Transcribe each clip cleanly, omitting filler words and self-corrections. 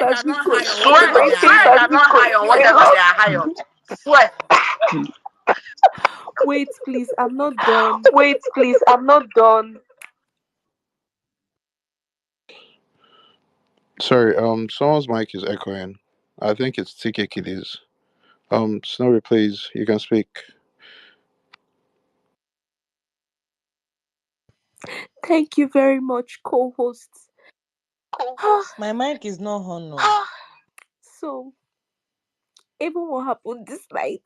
that are Bitcoin. not high on whatever they are Swear high they're not high on whatever they are high on. Swear. Wait, please, I'm not done. Wait, please, I'm not done. Sorry, someone's mic is echoing. I think it's TK Kiddies. Snowy, please, you can speak. Thank you very much, co-hosts. My mic is not on. No. So, even what happened this night?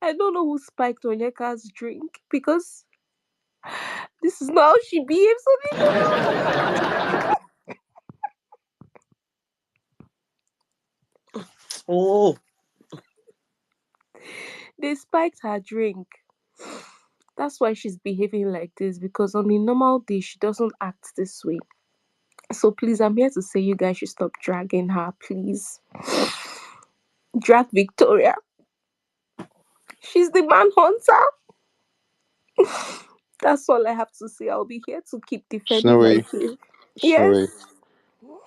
I don't know who spiked Onyeka's drink because this is not how she behaves on the Oh. They spiked her drink. That's why she's behaving like this, because on a normal day she doesn't act this way. So please, I'm here to say you guys should stop dragging her, please. Drag Victoria. She's the man hunter. That's all I have to say. I'll be here to keep defending my Snowy, faith. Snowy, Yes.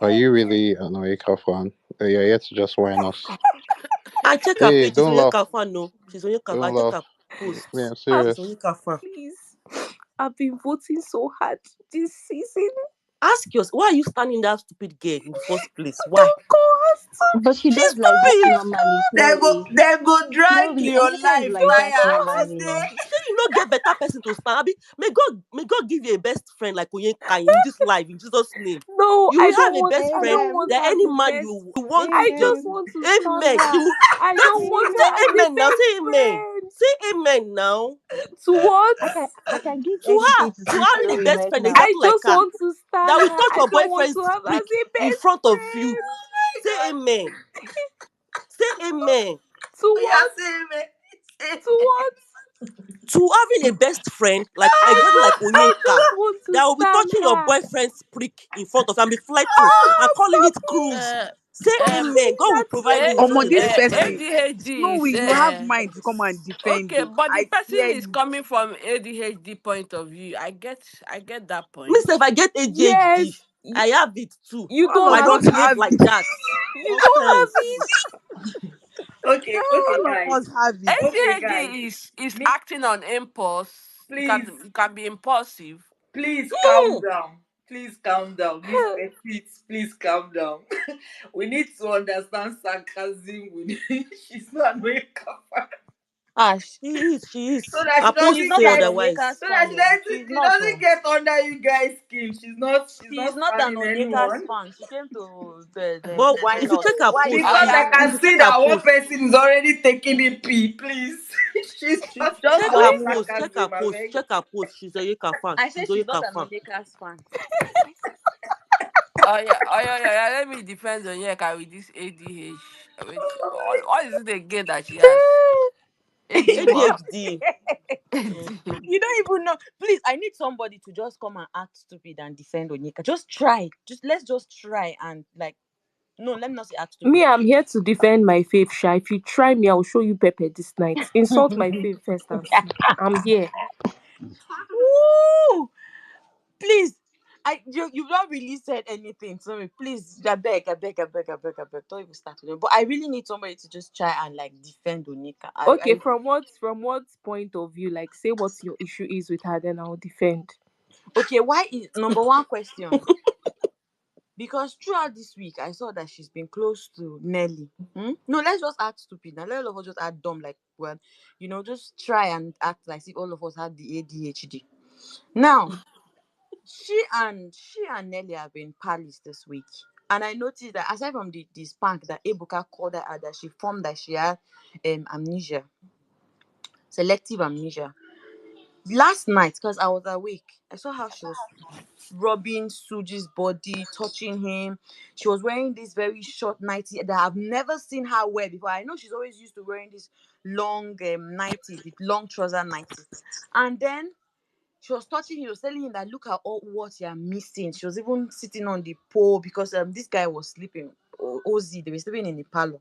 are you really an Oyeka fan? You're here to just whine us. I check her Hey, page. She's don't on your laugh. kafan, no. She's on your kafan. I Don't check laugh. her post. Me, I'm She's serious. on your kafan. Please. I've been voting so hard this season. Ask yourself, why are you standing that stupid girl in the first place? Why? Don't go us. But she She's does like that stupid. normally. They go drag Snowy, your Onyeka is life like that fire. normally. Say you not get better person to stand. May God give you a best friend like Onyeka in this life in Jesus' name. No, You I will have don't a want. best I friend don't want that her any the man best. you want I to just just want to stand amen. her. I don't want Say her as amen a now. best Say amen. friend. Say amen now. To what? I can give To anything her, to to see having a Snowy best right friend now. I exactly like just her want to stand that will her. touch I your don't want boyfriend's to have her as prick a in best front of you. friend. Say amen. Say amen. To Yeah, what? say me. To what? To having a best friend like I exactly like just Onyeka want to that will be stand touching your her. boyfriend's prick in front of you and be flirting and calling it cruise. Say amen. God will provide you with such a This best friend. person, ADHD is Snowy, you have mind to come and defend okay, it. but the I person swear is you. coming from ADHD point of view. I get that Me point. say if I get ADHD, Yes. I have it too. You All don't But I of have us don't behave have it. like it. that. You don't have Nonsense. it. Okay, No. guys. Us have it. Okay, guys. ADHD is Me, acting on impulse. You please, can be impulsive. please calm down. Please calm down. Miss Petit, please calm down. We need to understand sarcasm. She's not American. She is. So that Her she post She's doesn't not say an get otherwise. Onyeka's so that fan. Oh. She's she not. doesn't get under you guys' skin. She's She's not not an spamming Onyeka's anyone. fan. She came to But why if you not? check her Why post, Because I if can you see check her that one post, person is already taking the pee, please. She's she's not just check about her going? post, check her sarcasm, I post, beg. check her post. She's a Oyeka fan. I She's said a she's not Oyeka an fan. Onyeka's fan. Yeah. Let me defend Onyeka with this ADH. What is it again that she has? AD what? ADHD. You don't even know. Please, I need somebody to just come and act stupid and defend Onyeka. Just try. Let's just try and no, let me not say act stupid. Me, I'm here to defend my faith, Sha. If you try me, I will show you pepper this night. Insult my faith first and see. I'm here. Woo! Please. You've not really said anything. Sorry, please, I beg. Don't even start with it. But I really need somebody to just try and defend Onyeka. Okay, from what point of view? Like, say what your issue is with her, then I'll defend. Okay, why is number one question? Because throughout this week, I saw that she's been close to Nelly. No, let's just act stupid now. Let all of us just act dumb, just try and act like if all of us had the ADHD. Now, she and Nelly have been palace this week, and I noticed that aside from the spank that Ebuka called her out, that she formed that she had amnesia, selective amnesia. Last night, because I was awake, I saw how she was rubbing Suji's body, touching him. She was wearing this very short nightie that I've never seen her wear before. I know she's always used to wearing this long nighties, the long trouser nighties. And then she was touching him, she was telling him that look at all what you're missing. She was even sitting on the pole because this guy was sleeping. Ozzy, they were sleeping in the parlor.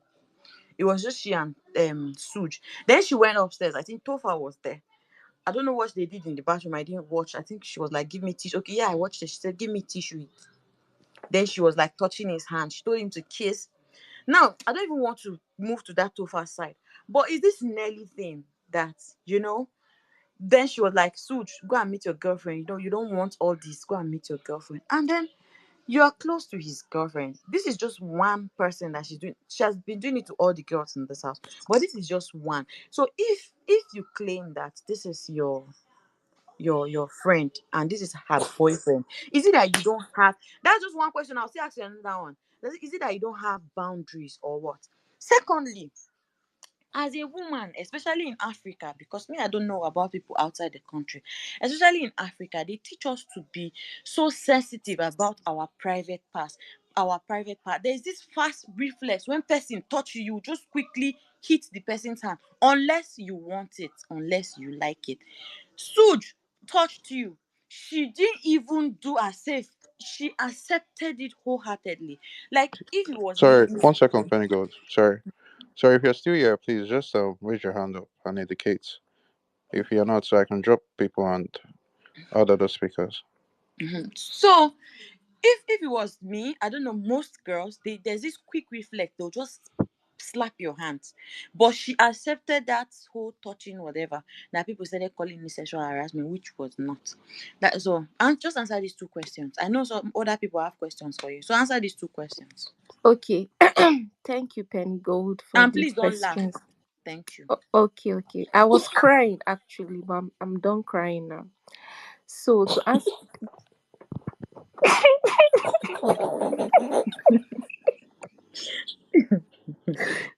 It was just she and Suj. Then she went upstairs. I think Tofa was there. I don't know what they did in the bathroom. I didn't watch. I think she was like, "Give me tissue." Okay, yeah, I watched it. She said, "Give me tissue." Then she was like touching his hand. She told him to kiss. Now, I don't even want to move to that too far side. But is this Nelly thing that, then she was like, Suj, go and meet your girlfriend. You don't want all this. Go and meet your girlfriend. And then you are close to his girlfriend. This is just one person that she's doing. She has been doing it to all the girls in this house. But this is just one. So if you claim that this is your friend and this is her boyfriend, is it that you don't have, that's just one question. I'll still ask you another one. Is it that you don't have boundaries or what? Secondly, as a woman, especially in Africa, because me, I don't know about people outside the country, especially in Africa, they teach us to be so sensitive about our private parts. Our private part. There's this fast reflex when person touch you, you just quickly hit the person's hand, unless you want it, unless you like it. Suj touched you. She didn't even do as if she accepted it wholeheartedly. Like if it was me, Sorry, 1 second, Penny Gold. Sorry. Sorry, if you're still here, please just raise your hand up and indicate if you're not, so I can drop people and add other speakers. so if it was me, I don't know, most girls, there's this quick reflex, they'll just slap your hands. But she accepted that whole touching whatever that people started calling me sexual harassment, which was not. That so and just answer these two questions. I know some other people have questions for you. So answer these two questions. Okay. Thank you, Penny Gold, for And the please don't laugh. questions. Thank you. Okay, okay. I was crying actually, but I'm done crying now. So to answer,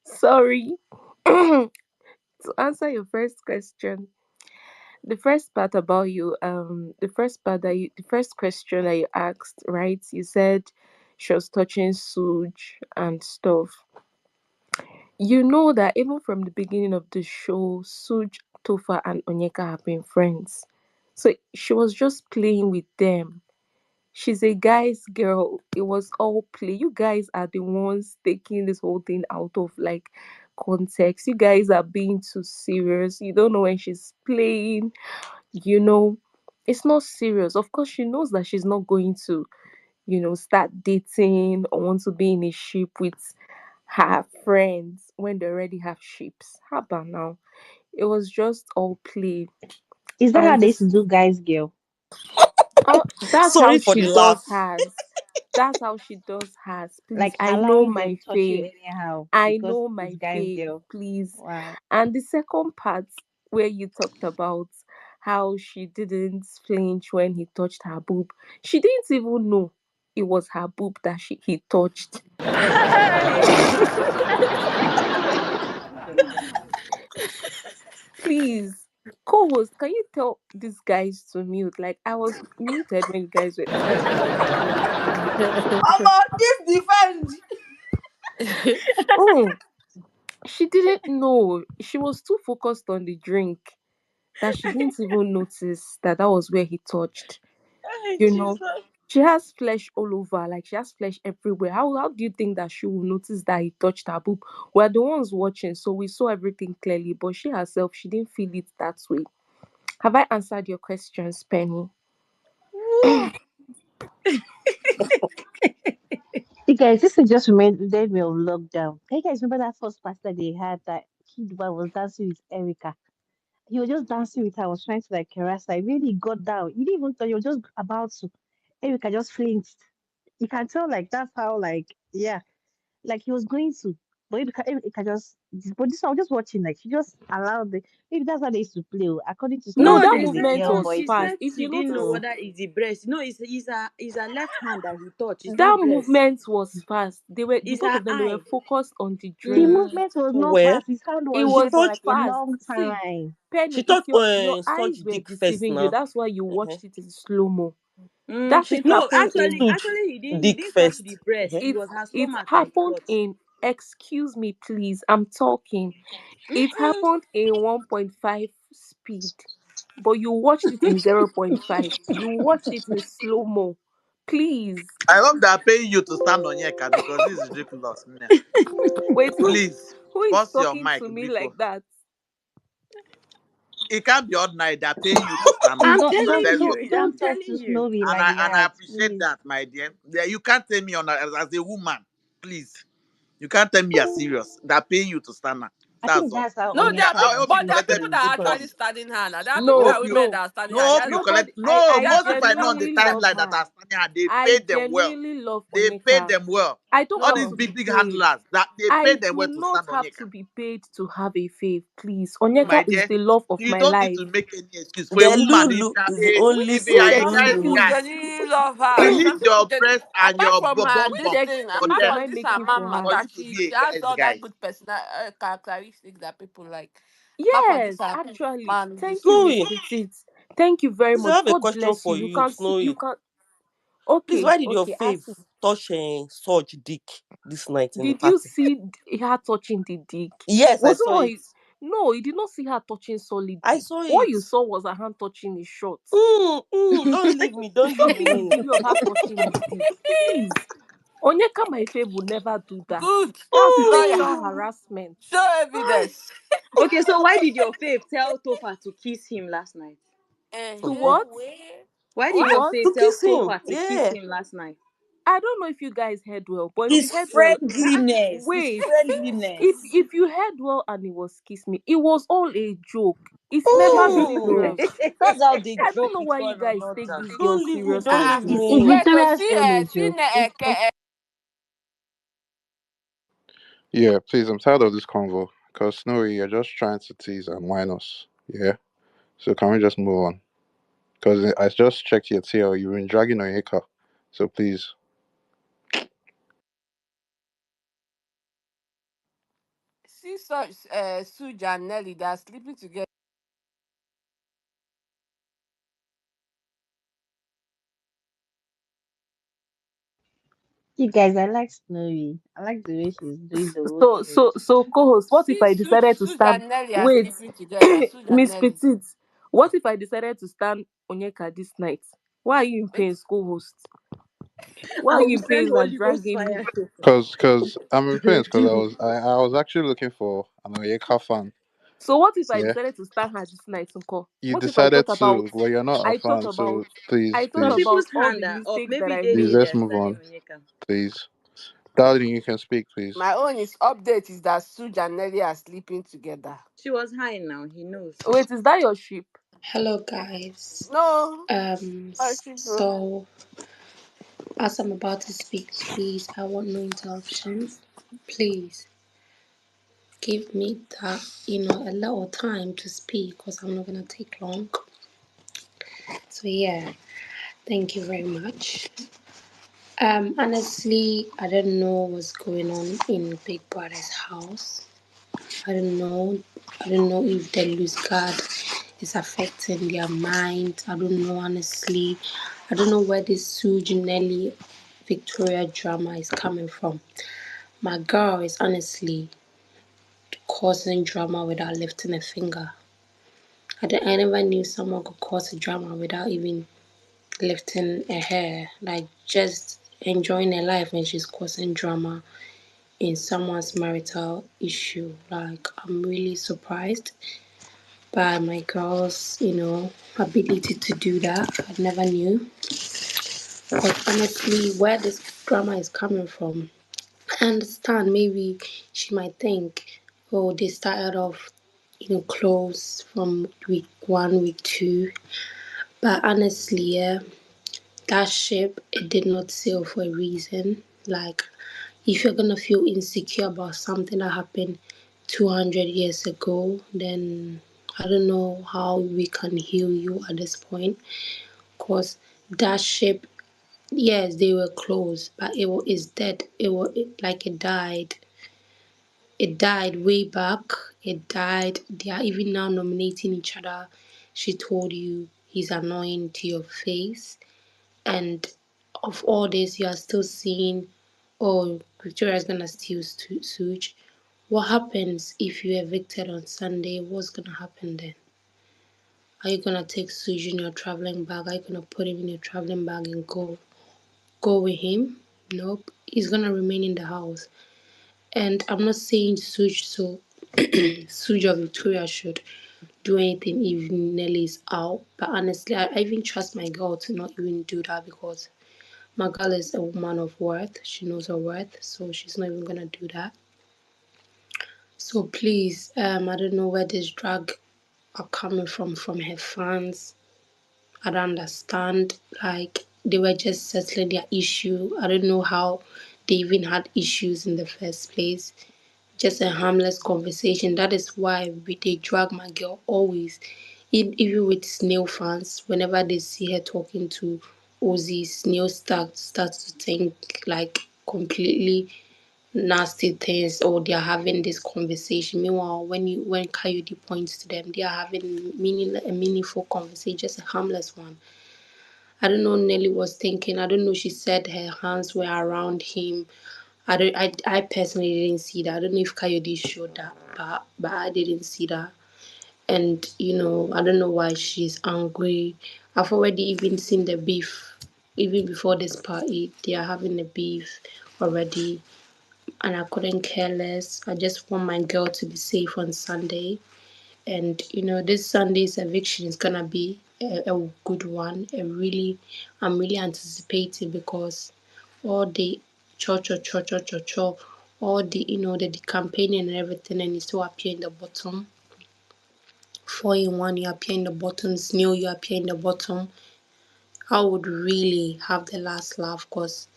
sorry. To answer your first question, the first part about you, the first question that you asked, right? You said she was touching Suj and stuff. You know that even from the beginning of the show, Suj, Tofa, and Onyeka have been friends. So she was just playing with them. She's a guy's girl. It was all play. You guys are the ones taking this whole thing out of like context. You guys are being too serious. You don't know when she's playing, you know. It's not serious. Of course, she knows that she's not going to, start dating or want to be in a ship with her friends when they already have ships. How about now? It was just all play. Is that how And they used this to do guys, girl? that's how Sorry for she the does laugh. hers. That's how she does hers. Please, Like I know allowing my them touch you fave. anyhow I because know it's my guys, fave, girl. please. Wow. And the second part where you talked about how she didn't flinch when he touched her boob. She didn't even know it was her boob that he touched. Please, co-host, can you tell these guys to mute? Like I was muted when you guys were talking. About this defend. Oh, she didn't know. She was too focused on the drink that she didn't even notice that that was where he touched. Hey, You Jesus. know, she has flesh all over, like she has flesh everywhere. How do you think that she will notice that he touched her boob? We're the ones watching, so we saw everything clearly, but she herself, she didn't feel it that way. Have I answered your questions, Penny? Woo. You guys, this is just reminded me of lockdown. Can you guys remember that first pastor they had that kid that was dancing with Erica? He was just dancing with her, was trying to like caress her. He really got down. He didn't even thought he was just about to. Erica just flinched. You can tell like that's how like yeah, like he was going to. But Erica just but this I was just watching, like she just allowed the maybe that's how they used to play. Oh. According to No, No, stories, that says they the said movement girl no. was boy She thing. fast. said If she you didn't know notice, So whether it's the breast. No, it's her left hand that he touched. It's that not breast. movement was fast. They were the It's both her of them. They were eye. focused on the the drink. Mm. movement was not Well, fast. His hand It was she there was for like thought a fast. long See, time. she Penny, if thought your eyes touch were dick first deceiving you, now. that's why you Uh-huh. watched it in slow mo. Mm. That She thing no. happened in Actually, he Dick didn't touch first. the breast. Uh-huh. It it. was her It stomach that he happened touched. in. Excuse me, please. I'm talking. It happened in 1.5 speed, but you watched it in 0.5. You watched it in slow mo. Please. I hope they are paying you to stand on Yeka because this is ridiculous. Nah. Wait, Please, who is pause your talking mic, to me Biko. like that? it can't be ordinary. They're paying you to stand up. I'm Don't It's telling don't very talk you. I'm don't obvious. talk telling to you. Snowy And like I that, appreciate please. that, my dear. Yeah, you can't tell me as a woman, please. You can't tell me you're serious. They're paying you to stand up. I That's think all. that's how No, there are I people, Onyeka hope you but there are collected people the feels that full are actually money. because standing her now. There are people No, that Hope are you women no, that are standing her. no, hope There are you not, collect. nobody. No, I there are most not people I know on the genuinely love timeline that her. are standing her, they I pay them well. genuinely love They pay Onyeka. them well. I don't All have these to no. be big paid. handlers that they pay I them well do to not stand on have Yeka. to be paid to have a fave, please. My Onyeka is dear, the love of you my don't need life. to make any excuse for a The woman. Lulu is the only If you are Which a someone guy's People love. guy, excuse? genuinely love her. release Some people your breast and apart your from her, bum this Which bum thing, for excuse apart am them from I this her making man for for her? matter, you to she be a has guy's other guy. good personal characteristics that people like. Apart from this Yes, her actually. man, Thank you, Miss Snowy, Petit. Thank you very please, I much. have a God question bless you. for You you, can't see. You Snowy. can't. Please, Okay, why did your okay. fave Ask me. touch Surge dick this night in the Did you party? see her touching the dick? Yes, I Was it saw not? it. No, you did not see her touching solid I dick. saw What it. you saw was her hand touching his shorts. Don't leave me. Don't Show leave me the me. video of her touching his dick, please. Onyeka, my fave, will never do that. good That's lawyer, sexual Mm. harassment. show evidence. Okay, so why did your fave tell Topa to kiss him last night? To Uh-huh. what? Why did To your what? fave To tell kiss him. Topa to kiss Yeah. him last night? I don't know if you guys heard well, but if you His heard well, friendliness. His wait. friendliness. If you heard well and it was kiss me, it was all a joke. It's never Mm. serious. That's how they I don't joke know with why you one guys take another. this girl Don't leave me. serious Don't like leave this. Is me. Wait to Victoria's see own a see joke? Yeah, please, I'm tired of this convo. Because Snowy, you're just trying to tease and whine us. Yeah? So can we just move on? Because I just checked your tail. You've been dragging on your car. So please. such Suja and Nelly, they are sleeping together. You guys, I like Snowy. I like the way she's doing the whole thing. So co-host, what if See, I decided to Suja stand? and Nelly are Wait, sleeping together. Suja and Miss Nelly. Petite, what if I decided to stand Onyeka this night? Why are you in Wait, pain, co-host? Why I are will you in send pain and Holy Ghost dragging me? fire. Because I'm in pain. Because I was actually looking for an Oyeka fan. So what if I Yeah? decided to stand her this night, Nko? You What if I decided thought about to, but you're not a I thought fan. about So please, I thought Some please, about people's all hand the are up. mistakes that Maybe I they please, made. say let's they're move standing on. on Yeka. Please. Darling, you can speak, please. my own is update is that Suja and Nelly are sleeping together. She was high now. He knows. Wait, is that your sheep? Hello, guys. No, people. So as I'm about to speak, please, I want no interruptions. Please give me that, a little time to speak because I'm not gonna take long. So yeah, thank you very much. Honestly, I don't know what's going on in Big Brother's house. I don't know. I don't know if the loose guard is affecting their mind. I don't know, honestly. I don't know where this Sue Nelly Victoria drama is coming from. My girl is honestly causing drama without lifting a finger. I never knew someone could cause a drama without even lifting a hair. Like just enjoying her life when she's causing drama in someone's marital issue. Like I'm really surprised by my girl's, ability to do that. I never knew. But honestly, where this drama is coming from, I understand maybe she might think, oh, they started off, close from week one, week two. But honestly, yeah, that ship, it did not sail for a reason. Like, if you're gonna feel insecure about something that happened 200 years ago, then I don't know how we can heal you at this point. Because that ship, yes, they were close, but it's dead. Like it died. It died way back. It died. They are even now nominating each other. She told you he's annoying to your face. And of all this, you are still seeing, oh, Victoria is gonna steal Suj. What happens if you're evicted on Sunday? What's gonna happen then? Are you gonna take Suj in your traveling bag? Are you gonna put him in your traveling bag and go with him? Nope. He's gonna remain in the house. And I'm not saying Suj so Suj or Victoria should do anything if Nelly is out. But honestly, I even trust my girl to not even do that because my girl is a woman of worth. She knows her worth, so she's not even gonna do that. So please, I don't know where this drag are coming from her fans. I don't understand. Like they were just settling their issue. I don't know how they even had issues in the first place. Just a harmless conversation. That is why they drag my girl always. Even with Snail fans, whenever they see her talking to Ozzy, Snail starts to think like completely nasty things, or they are having this conversation. Meanwhile, when Coyote points to them, they are having a meaningful conversation, just a harmless one. I don't know. Nelly was thinking. I don't know. She said her hands were around him. I personally didn't see that. I don't know if Coyote showed that, but I didn't see that. And I don't know why she's angry. I've already even seen the beef. Even before this party, they are having a beef already, and I couldn't care less. I just want my girl to be safe on Sunday. And this Sunday's eviction is gonna be a good one. I'm really anticipating because all the cho, all the the campaigning and everything, and it still appear in the bottom. 4 in 1, you appear in the bottom. Snail, you appear in the bottom. I would really have the last laugh because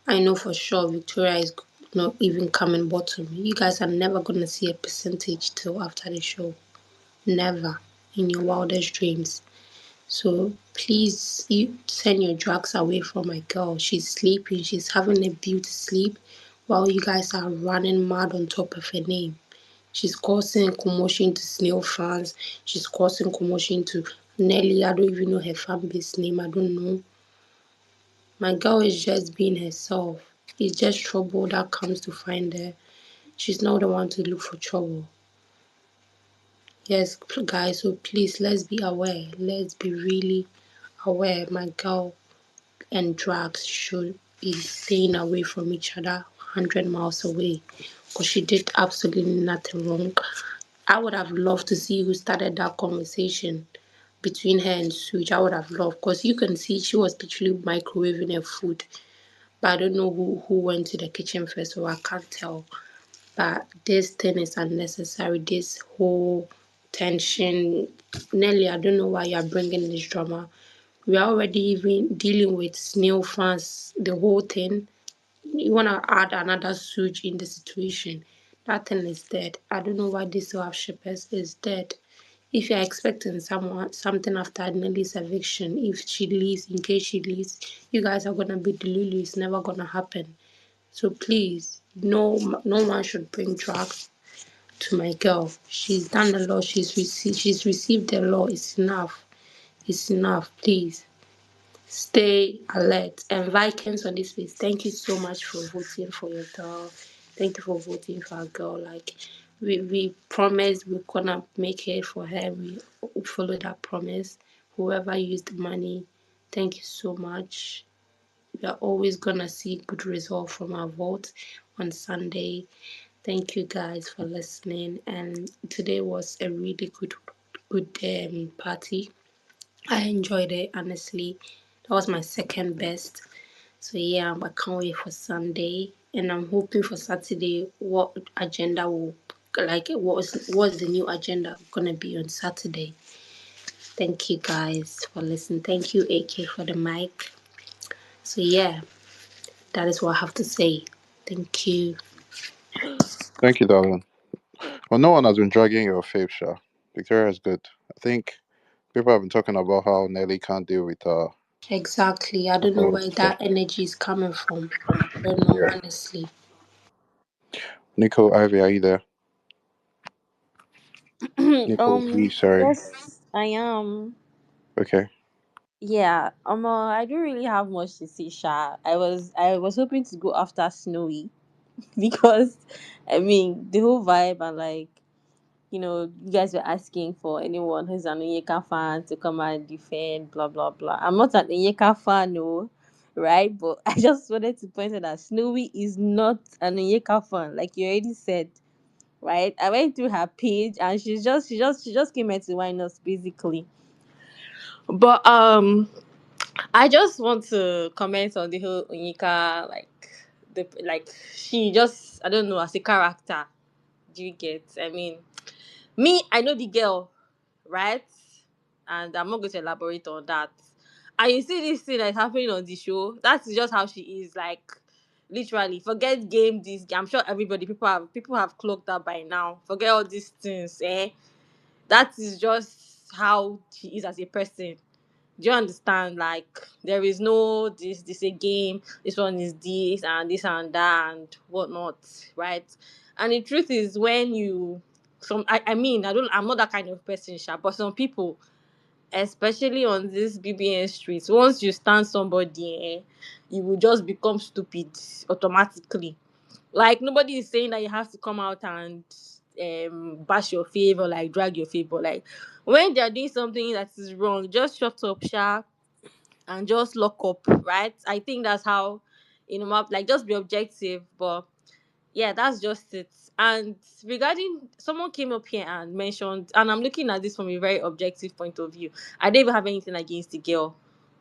I know for sure Victoria is not even coming bottom. You guys are never gonna see a percentage till after the show. Never in your wildest dreams. So please, you send your drugs away from my girl. She's sleeping. She's having a beauty sleep while you guys are running mad on top of her name. She's causing commotion to Snail fans. She's causing commotion to Nelly. I don't even know her fan base name. I don't know. My girl is just being herself. It's just trouble that comes to find her. She's not the one to look for trouble. Yes, guys, so please let's be aware. Let's be really aware. My girl and drugs should be staying away from each other, 100 miles away, because she did absolutely nothing wrong. I would have loved to see who started that conversation between her and Suj. I would have loved, because you can see she was literally microwaving her food. But I don't know who went to the kitchen first, so I can't tell. But this thing is unnecessary. This whole tension, Nelly, I don't know why you're bringing this drama. We are already even dealing with snail fans, the whole thing. You want to add another switch in the situation. That thing is dead. I don't know why this so shippers is dead. If you're expecting something after Nelly's eviction, if she leaves, in case she leaves, you guys are gonna be the Lulu. It's never gonna happen. So please, no one should bring drugs to my girl. She's done the law. She's received the law. It's enough. It's enough. Please stay alert. And Vikings on this space, thank you so much for voting for your girl. Thank you for voting for our girl. Like we promised we're gonna make it for her. We follow that promise. Whoever used the money, thank you so much. We are always gonna see good result from our vote on Sunday. Thank you guys for listening. And today was a really good party. I enjoyed it honestly. That was my second best. So yeah, I can't wait for Sunday, and I'm hoping for Saturday. What agenda will like? What's the new agenda gonna be on Saturday? Thank you guys for listening. Thank you, AK, for the mic. So yeah, that is what I have to say. Thank you. Thank you, darling. Well, no one has been dragging your faith, Sha. Victoria is good. I think people have been talking about how Nelly can't deal with Exactly. I don't know all where this stuff. that energy is coming from. I don't know Yeah. honestly. Nico, Ivy, are you there? Nico, V, sorry. Yes, I am. Okay. Yeah, I don't really have much to say, Sha. I was hoping to go after Snowy because I mean the whole vibe and like you guys were asking for anyone who's an Onyeka fan to come and defend, blah blah blah. I'm not an Onyeka fan, no, right? But I just wanted to point out that Snowy is not an Onyeka fan, like you already said. right? I went through her page, and she just came here to wine us basically. But I just want to comment on the whole Onyeka, like she just, I don't know, as a character. Do you get? I mean, me, I know the girl, right? And I'm not going to elaborate on that. And you see this thing that's happening on the show. That's just how she is. Like, literally, forget game. This I'm sure everybody, people have clocked that by now. Forget all these things. That is just how she is as a person. Do you understand? Like, there is no this a game. This one is this and this and that and whatnot, right? And the truth is, when you I mean, I'm not that kind of person, sha, but some people, especially on this BBN streets, once you stand somebody, you will just become stupid automatically. Like, nobody is saying that you have to come out and bash your fave or like drag your fave, but like when they're doing something that is wrong, just shut up, sha, and just lock up, right? I think that's how, like, just be objective. But yeah, that's just it. And regarding, someone came up here and mentioned, and I'm looking at this from a very objective point of view. I don't even have anything against the girl.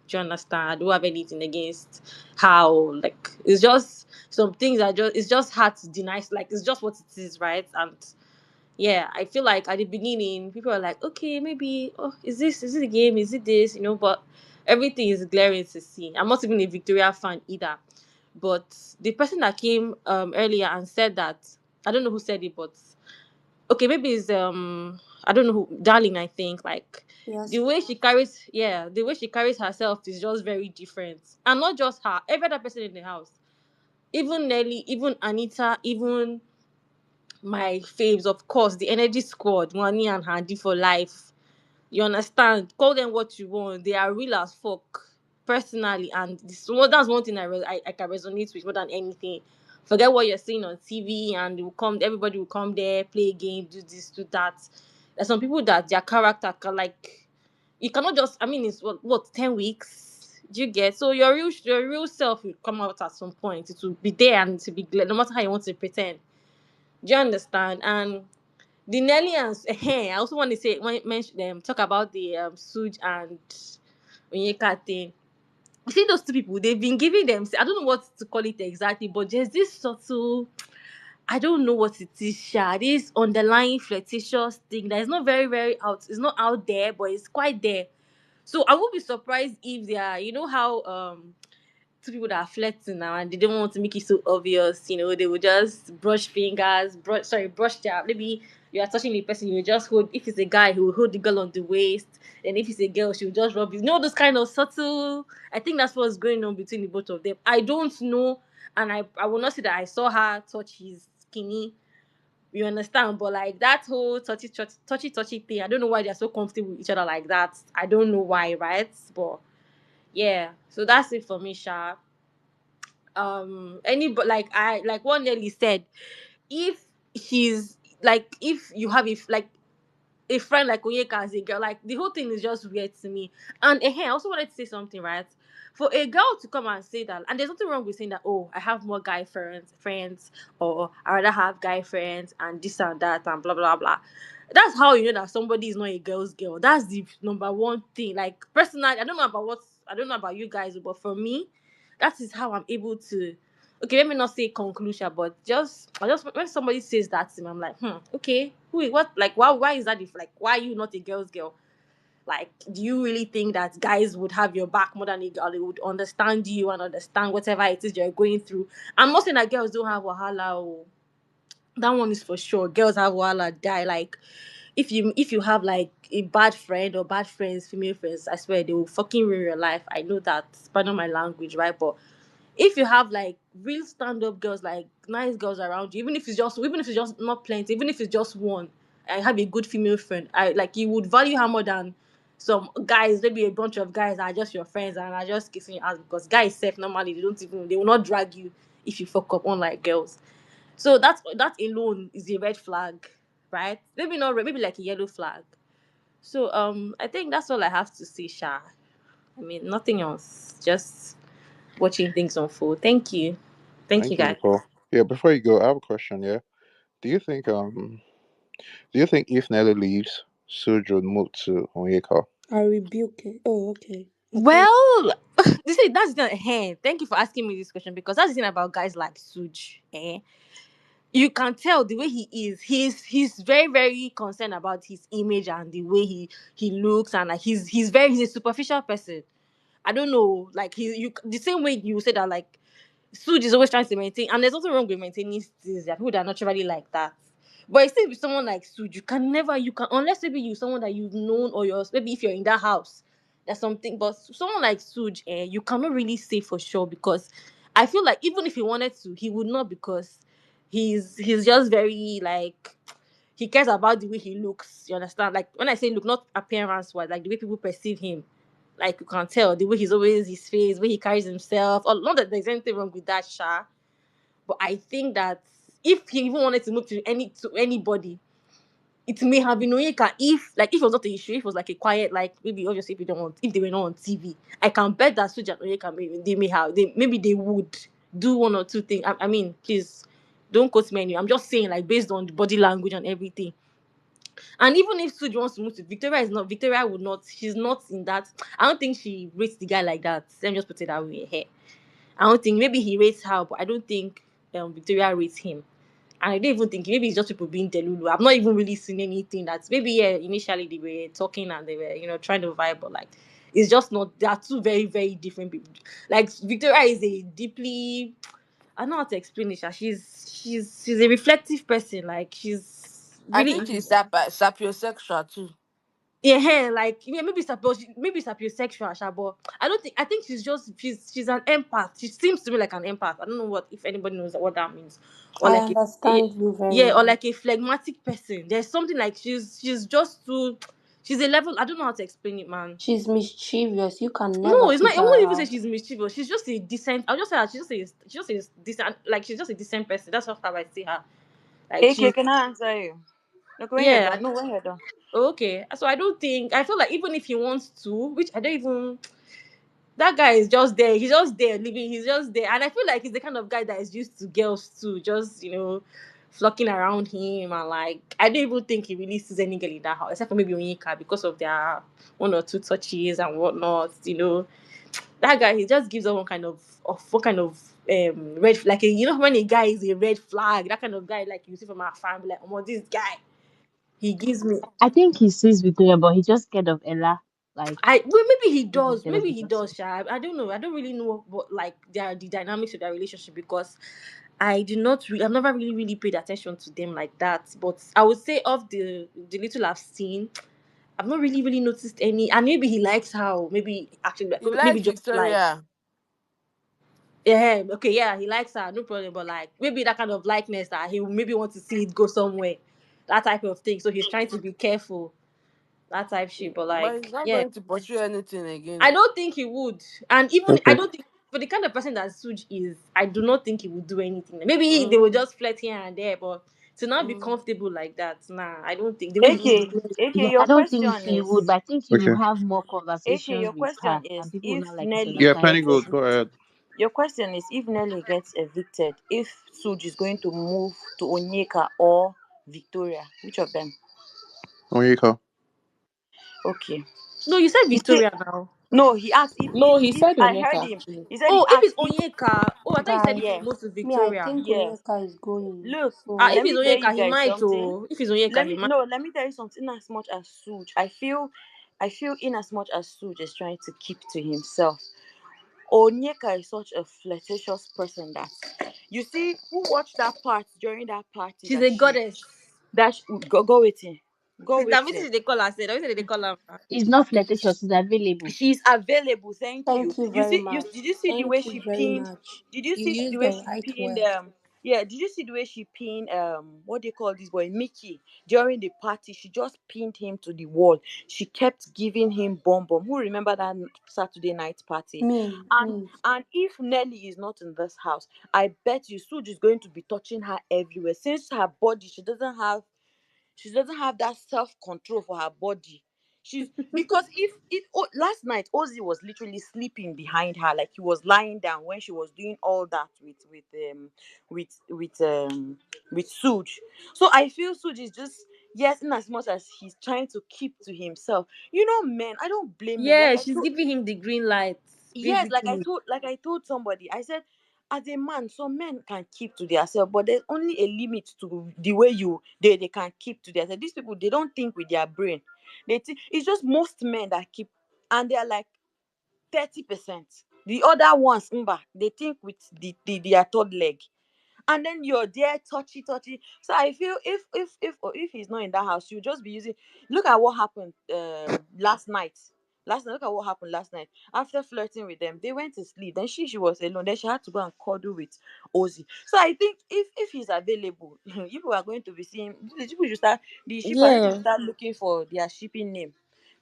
Do you understand? I don't have anything against how, like, it's just some things are just, it's just hard to deny. Like, it's just what it is, right? And yeah, I feel like at the beginning people are like, okay, maybe, oh, is it a game, is it this, but everything is glaring to see. I'm not even a Victoria fan either. But the person that came earlier and said that, I don't know who said it, but okay, maybe it's I don't know who, Darling, I think. Like, the Yes. way she carries, yeah, the way she carries herself is just very different. And not just her, every other person in the house, even Nelly, even Anita, even my faves, of course, the Energy Squad, Money and Handy for life. You understand? Call them what you want. They are real as fuck, personally. And that's one thing I can resonate with more than anything. Forget what you're seeing on TV, and everybody will come there, play a game, do this, do that. There's some people that their character can, like, you cannot just, I mean, it's what 10 weeks? Do you get? So your real self will come out at some point. It will be there, and to be, no matter how you want to pretend. Do you understand? And the Nellians, I also want to say, when mention them, talk about the Suj and Onyeka thing. You see those two people, they've been giving them, I don't know what to call it exactly, but there's this subtle, I don't know what it is, Sha, this underlying flirtatious thing that is not very, very out, it's not out there, but it's quite there. So I won't be surprised if they are, how two people that are flirting now and they don't want to make it so obvious, they will just brush fingers, brush their, maybe you are touching the person, you will just hold, if it's a guy, he will hold the girl on the waist, and if it's a girl, she will just rub it. Those kind of subtle, I think that's what's going on between the both of them. I don't know, and I will not say that I saw her touch his skinny, you understand, but like that whole touchy thing, I don't know why they're so comfortable with each other like that. I don't know why, right? But yeah, so that's it for me, Sha. But like, I like what Nelly said, if she's like, if you have like a friend like Onyeka as a girl, like, the whole thing is just weird to me. And I also wanted to say something, right? For a girl to come and say that, and there's nothing wrong with saying that, oh, I have more guy friends, or I rather have guy friends and this and that and blah blah blah. That's how you know that somebody is not a girl's girl. That's the number one thing. Like, personally, I don't know about you guys, but for me, that is how I'm able to, okay, let me not say conclusion, but just when somebody says that to me, I'm like, okay, what, like, why is that, if, like, why are you not a girl's girl? Like, do you really think that guys would have your back more than a girl? They would understand you and understand whatever it is you're going through. I'm not saying that girls don't have wahala. Oh, that one is for sure. Girls have wahala die. Like, if you have like a bad friend or bad friends, female friends, I swear they will fucking ruin your life. I know that. Pardon my language, right? But if you have like real stand-up girls, like nice girls around you, even if it's just not plenty, even if it's just one, and have a good female friend, I like, you would value her more than some guys, maybe a bunch of guys that are just your friends and are just kissing your ass, because guys safe normally, they will not drag you if you fuck up, unlike girls. So that alone is a red flag, right? Maybe not red, maybe like a yellow flag. So I think that's all I have to say, Sha. I mean, nothing else. Just watching things unfold. Thank you. Thank you, Thank you, guys. Nicole. Yeah, before you go, I have a question. Yeah. Do you think if Nelly leaves, Suge would move to Onyeka? I rebuke it. Oh, okay. I thought Well, this is that's the thank you for asking me this question because that's the thing about guys like Suj. You can tell the way he is. He's very very concerned about his image and the way he looks and like he's a superficial person. I don't know, like the same way you said that like Suge is always trying to maintain, and there's nothing wrong with maintaining things. There are people that are naturally like that. But it's still with someone like Suge, you can unless maybe you someone that you've known or you're maybe if you're in that house, there's something. But someone like Suge, you cannot really say for sure because I feel like even if he wanted to, he would not because he's just very like he cares about the way he looks. You understand? Like when I say look, not appearance wise, like the way people perceive him. Like you can tell the way he's always his face, the way he carries himself. Or not that there's anything wrong with that, Sha. But I think that if he even wanted to move to anybody, it may have been Onyeka if it was not an issue, if it was like a quiet, like maybe obviously if they were not on TV, I can bet that Suja and Onyeka maybe they would do one or two things. I mean, please don't quote me anyway. I'm just saying like based on the body language and everything. And even if Suji wants to move to Victoria would not, she's not in that. I don't think she rates the guy like that. Let me just put it that way. Hey. I don't think maybe he rates her, but I don't think Victoria rates him. And I don't even think maybe it's just people being delulu. I've not even really seen anything that's maybe initially they were talking and they were, trying to vibe, but like it's just not they are two very, very different people. Like Victoria is a deeply I don't know how to explain it. She's a reflective person. Like she's I really think she's sapiosexual too. yeah, like yeah, maybe sapiosexual, sha, but I think she's an empath. She seems to me like an empath. I don't know what if anybody knows what that means. Or I like understand you very yeah, or well. like a phlegmatic person. There's something like she's just too she's a level I don't know how to explain it, man. She's mischievous. You can never No, it's not. keep I her won't even say around. she's mischievous. She's just a decent. I'll just say that she's just a decent. Like she's just a decent person. That's how I see her. Like AK, she's can I answer you? Look, when you're yeah. done. No, when you're done. Okay. So I feel like even if he wants to, which I don't even that guy is just there. He's just there living. He's just there, and I feel like he's the kind of guy that is used to girls too, just flocking around him and like I don't even think he really sees any girl in that house except for maybe Onyeka because of their one or two touches and whatnot. That guy he just gives us one kind of red like when a guy is a red flag that kind of guy like you see from our family like this guy he gives me I think he sees Victoria, but he just scared of Ella. Like, maybe he maybe does. there was Maybe a he gossip. does, Sha. I don't know. I don't really know what like the dynamics of their relationship because I do not. I've never really paid attention to them like that. But I would say of the little I've seen, I've not really noticed any. And maybe he likes how maybe actually He maybe likes just like Victoria. yeah okay yeah he likes her no problem. But like maybe that kind of likeness that he maybe want to see it go somewhere, that type of thing. So he's trying to be careful that type shit. But But he's like not yeah. going to pursue anything again. I don't think he would. And even I Okay. don't think for the kind of person that Suj is, I do not think he would do anything. Maybe they will Mm, just flirt here and there, but to not be mm. comfortable like that, nah, I don't think the way he is AK, with AK, Yeah, your I don't think question he is would, but I think he will Okay. have more AK, conversations your with question her, and is people will if not like Nelly Yeah, misunderstand Penny gets each Gold, other. go evicted. ahead. Your question is if Nelly gets evicted, if Suj is going to move to Onyeka or Victoria, which of them? Onyeka. Okay. no, you said He said Victoria now. no. He asked if No, he if said I heard Onyeka him. actually. He said he Oh, if asked it's if Onyeka, I thought you said if he yes, moves to Me, I Victoria. think yes. Onyeka is going. Look, If So let it's me tell you Onyeka, he guys might. something. Oh, if it's Onyeka, he might. Let me tell you something. In as much as Suj, I feel in as much as Suj is trying to keep to himself, Onyeka is such a flirtatious person that you see who watched that part during that party She's a goddess. go waiting, go That waiting. means they call her. Said, they call her. He's not flirtatious, he's available. She's available. Thank you. thank you very much. Did you see the way Thank you she very pinned? much. Did you You see the used way the she right pinned? word. Yeah. Did you see the way she pinned? What do you call this boy, Mickey? During the party, she just pinned him to the wall. She kept giving him bomb bomb. Who remember that Saturday night party? And Me. and if Nelly is not in this house, I bet you Suj is going to be touching her everywhere. Since her body, she doesn't have that self control for her body. She's because last night Ozzy was literally sleeping behind her, like he was lying down when she was doing all that with with um with Suj. So I feel Suj is just, yes, in as much as he's trying to keep to himself. Men, I don't blame men. Yeah, she's giving him the green light, Yes, basically. like I told somebody, I said, as a man, some men can keep to themselves, but there's only a limit to the way they can keep to themselves. These people, they don't think with their brain. It's just most men that keep, and they are like 30%. The other ones, they think with their third leg, and then you're there touchy touchy. So I feel if he's not in that house, you just be using. Look at what happened last night. Look at what happened last night. After flirting with them, they went to sleep. Then she was alone. Then she had to go and cuddle with Ozzy. So I think if he's available, people are going to be seeing the people should start the shippers should Yeah, start looking for their shipping name,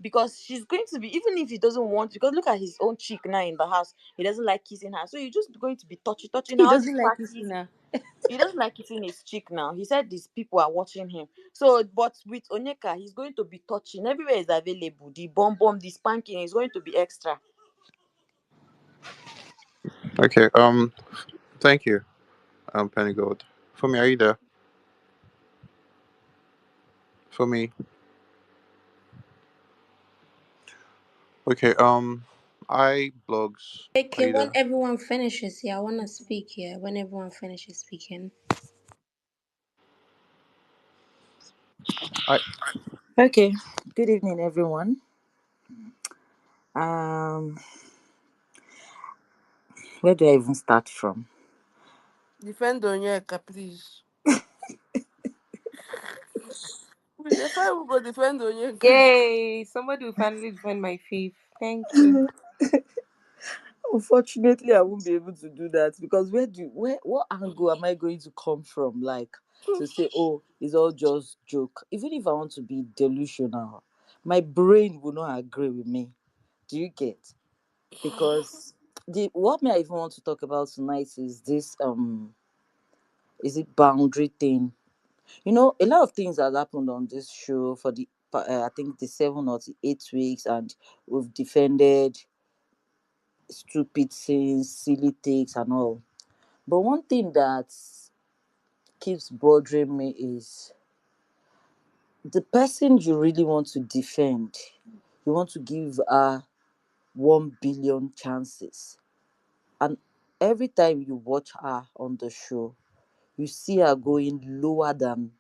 because she's going to be, even if he doesn't want, because look at his own chick now in the house. He doesn't like kissing her, so you're just going to be touching he all these doesn't like this parties. now. He doesn't like kissing his chick now. He said these people are watching him. So, but with Onyeka, he's going to be touching. Everywhere is available. The bomb, the spanking is going to be extra. Okay. Thank you. Penny Gold. For me, are you there? For me. Okay. I blogs. Are Okay, you when there? everyone finishes, yeah, I want to speak here. When everyone finishes speaking. I Okay. Good evening, everyone. Um, where do I even start from? Defend Onyeka, please. The five will go defend Onyeka. Yay! Somebody will finally defend my faith. Thank you. Unfortunately, I won't be able to do that, because what angle am I going to come from? Like, to say, oh, it's all just joke. Even if I want to be delusional, my brain will not agree with me. Do you get? Because the what me I even want to talk about tonight is this is it boundary thing. A lot of things has happened on this show for I think the 7 or the 8 weeks, and we've defended stupid things, silly takes, and all. But one thing that keeps bothering me is the person you really want to defend. You want to give her 1 billion chances, and every time you watch her on the show, you see her going lower than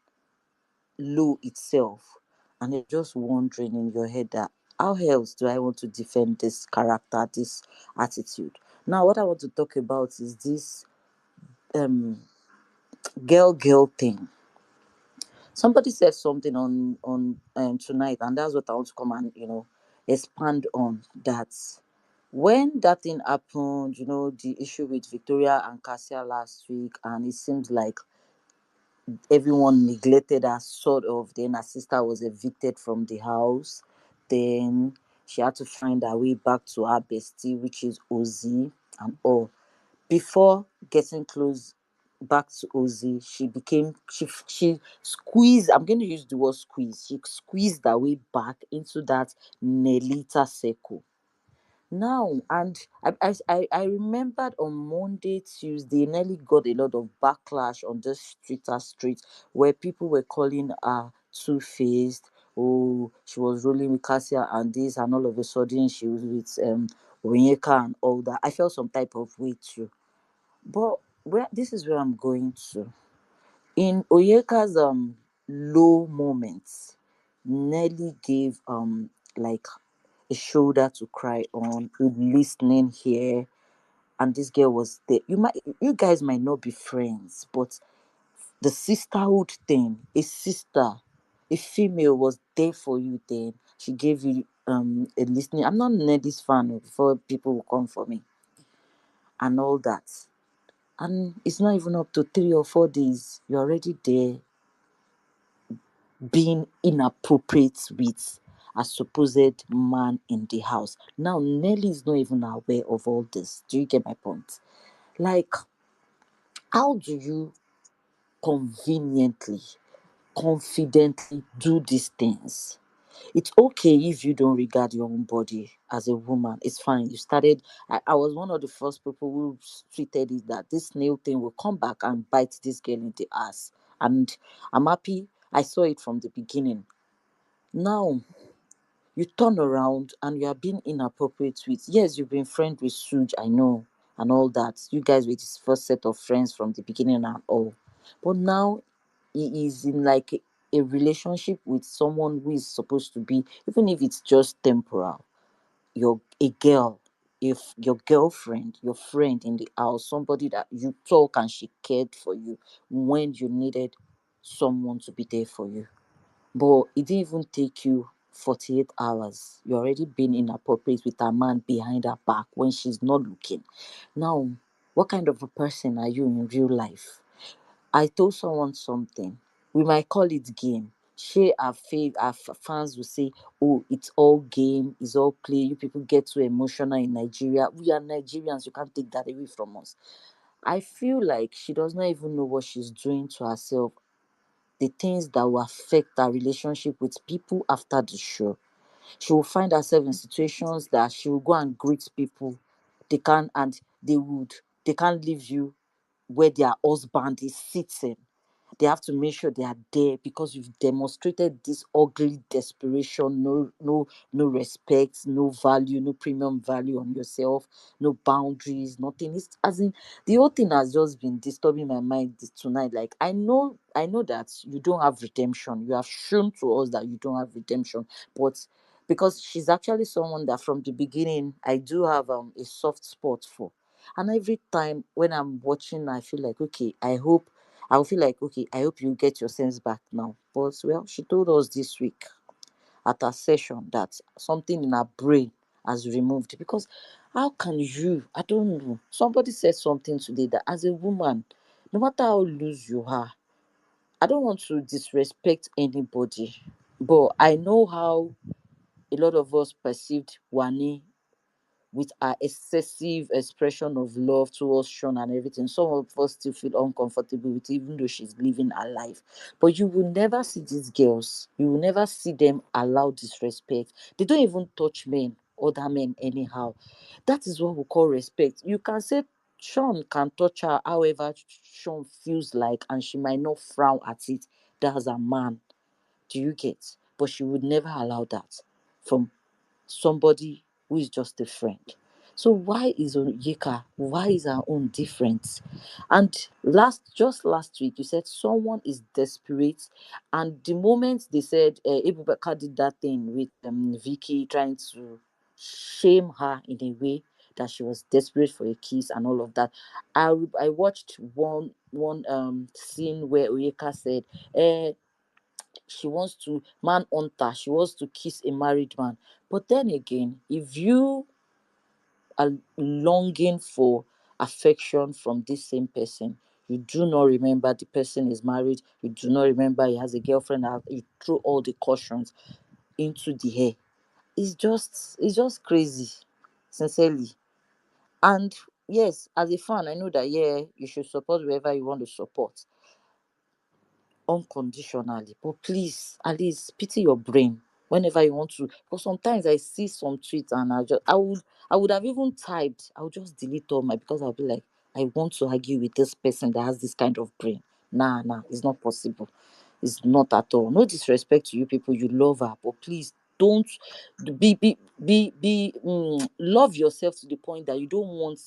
low itself, and you're just wondering in your head that how else do I want to defend this character, this attitude? Now, what I want to talk about is this um girl thing. Somebody said something on tonight, and that's what I want to come and expand on that. When that thing happened, the issue with Victoria and Cassia last week, and it seems like everyone neglected her sort of. Then her sister was evicted from the house. Then she had to find her way back to her bestie, which is Ozzy, and all. Before getting close back to Ozzy, she squeezed. I'm going to use the word squeeze. She squeezed her way back into that Nelita circle. Now, and I remembered on Monday, Tuesday, Nelly got a lot of backlash on this Twitter street, where people were calling her two faced. Oh, she was rolling with Cassia and this, and all of a sudden she was with Onyeka and all that. I felt some type of way too. But this is where I'm going to. In Oyeka's low moments, Nelly gave like a shoulder to cry on, a listening here, and this girl was there. You guys might not be friends, but the sisterhood thing, a sister, a female was there for you then. She gave you a listening. I'm not Nelly's fan before people will come for me and all that. And it's not even up to 3 or 4 days. You're already there being inappropriate with a supposed man in the house. Now, Nelly is not even aware of all this. Do you get my point? Like, how do you conveniently, confidently do these things? It's okay if you don't regard your own body as a woman. It's fine. You started. I was one of the first people who tweeted it that this nail thing will come back and bite this girl in the ass. And I'm happy I saw it from the beginning. Now you turn around and you are being inappropriate with. Yes, you've been friends with Suj, I know, and all that. You guys were his first set of friends from the beginning and all. But now he is in like a relationship with someone who is supposed to be, even if it's just temporal, your a girl, if your girlfriend, your friend in the house, somebody that you talk and she cared for you when you needed someone to be there for you. But it didn't even take you 48 hours. You're already being inappropriate with a man behind her back when she's not looking. Now, what kind of a person are you in real life? I told someone something. We might call it game. Share our fans will say, "Oh, it's all game, it's all play. You people get too emotional in Nigeria. We are Nigerians. You can't take that away from us." I feel like she does not even know what she's doing to herself. The things that will affect her relationship with people after the show. She will find herself in situations that she will go and greet people. They can and they can't leave you where their husband is sitting. They have to make sure they are there because you've demonstrated this ugly desperation, no respect, no value, no premium value on yourself, no boundaries, nothing. It's as in the whole thing has just been disturbing my mind tonight. Like I know that you don't have redemption. You have shown to us that you don't have redemption, but because she's actually someone that from the beginning I do have a soft spot for. And every time when I'm watching, I feel like, okay, I'll feel like, okay, I hope you get your sense back now. But, well, she told us this week at her session that something in her brain has removed. Because how can you, I don't know, somebody said something today that as a woman, no matter how loose you are, I don't want to disrespect anybody, but I know how a lot of us perceived Wani with our excessive expression of love towards Sean and everything. Some of us still feel uncomfortable with it, even though she's living her life. But you will never see these girls, you will never see them allow disrespect. They don't even touch men, other men, anyhow. That is what we call respect. You can say Sean can touch her however Sean feels like, and she might not frown at it. That's a man. Do you get? But she would never allow that from somebody who is just a friend. So why is Onyeka, why is our own different? And just last week, you said someone is desperate, and the moment they said Ebubeka did that thing with Vicky trying to shame her in a way that she was desperate for a kiss and all of that, I watched one scene where Onyeka said, she wants to man hunter, she wants to kiss a married man. But then again, if you are longing for affection from this same person, you do not remember the person is married, you do not remember he has a girlfriend, and you throw all the cautions into the air. It's just crazy, sincerely. And yes, as a fan, I know that, yeah, you should support whoever you want to support unconditionally. But please, at least pity your brain whenever you want to. Because sometimes I see some tweets and I would have even typed, I would just delete all my, because I'll be like, I want to argue with this person that has this kind of brain. Nah, it's not possible. It's not at all. No disrespect to you people, you love her, but please don't love yourself to the point that you don't want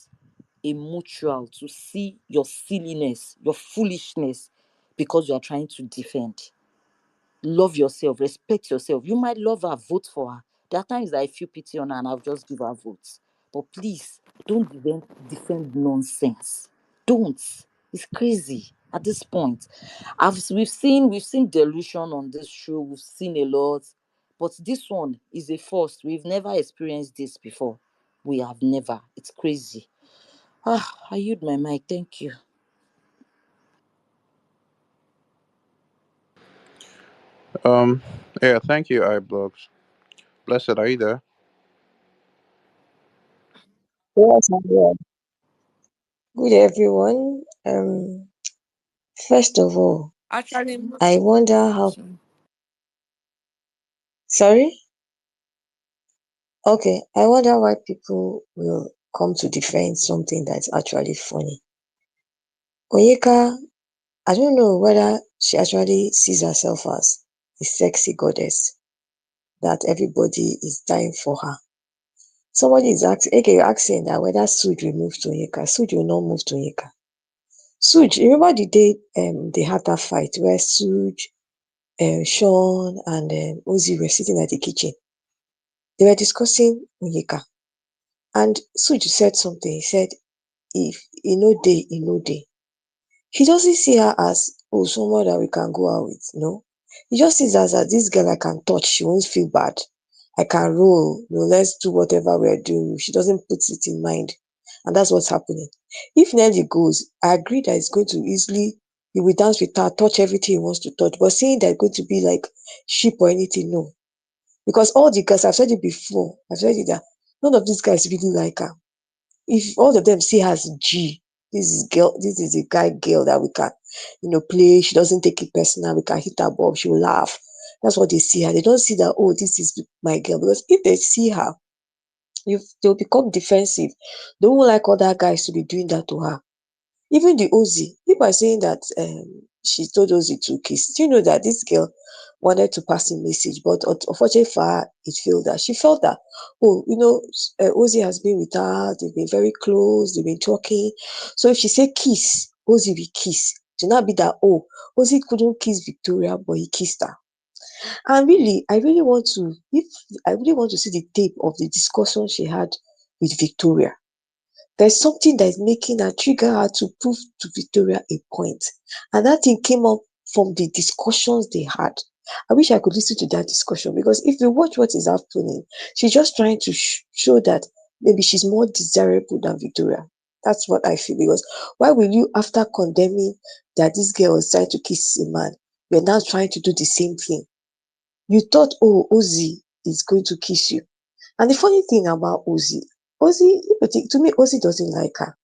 a mutual to see your silliness, your foolishness, because you are trying to defend. Love yourself, respect yourself. You might love her, vote for her. There are times that I feel pity on her and I'll just give her votes. But please, don't defend nonsense. Don't. It's crazy at this point. We've seen delusion on this show. We've seen a lot, but this one is a first. We've never experienced this before. We have never. It's crazy. I yield my mic. Thank you. Um, yeah, thank you, iBlogs. Blessed, are you there? Yes, I'm here. Good everyone. First of all, Actually, I wonder how sorry. Sorry? Okay, I wonder why people will come to defend something that's actually funny. Onyeka, I don't know whether she actually sees herself as a sexy goddess that everybody is dying for her. Somebody is asking that whether Suj will move to Onyeka. Suj will not move to Onyeka. Suj, remember the day they had that fight where Suj, Sean, and Ozzy were sitting at the kitchen. They were discussing Onyeka. And Suj said something. He said, if he no day, he no day. He doesn't see her as someone that we can go out with, no. He just sees her as this girl I can touch, she won't feel bad. I can roll, let's do whatever we're doing. She doesn't put it in mind. And that's what's happening. If Nelly goes, I agree that it's going to easily, he will dance with her, touch everything he wants to touch. But saying that it's going to be like sheep or anything, no. Because all the girls, I've said it before, I've said it that none of these guys really like her. If all of them see her as G, this is a guy girl that we can, play. She doesn't take it personal. We can hit her bob. She will laugh. That's what they see her. They don't see that, oh, this is my girl. Because if they see her, they'll become defensive. They won't like other guys to be doing that to her. Even the Ozzy, people are saying that she told Ozzy to kiss. Do you know that this girl wanted to pass a message, but unfortunately for her, it failed her. She felt that, Ozzy has been with her, they've been very close, they've been talking. So if she say kiss, Ozzy will kiss. To not be that, Ozzy couldn't kiss Victoria, but he kissed her. And really, I really want to see the tape of the discussion she had with Victoria. There's something that is making her trigger her to prove to Victoria a point. And that thing came up from the discussions they had. I wish I could listen to that discussion, because if you watch what is happening, she's just trying to show that maybe she's more desirable than Victoria. That's what I feel. Because why will you, after condemning that this girl was trying to kiss a man, you're now trying to do the same thing? You thought, Ozzy is going to kiss you. And the funny thing about Ozzy, to me, Ozzy doesn't like her.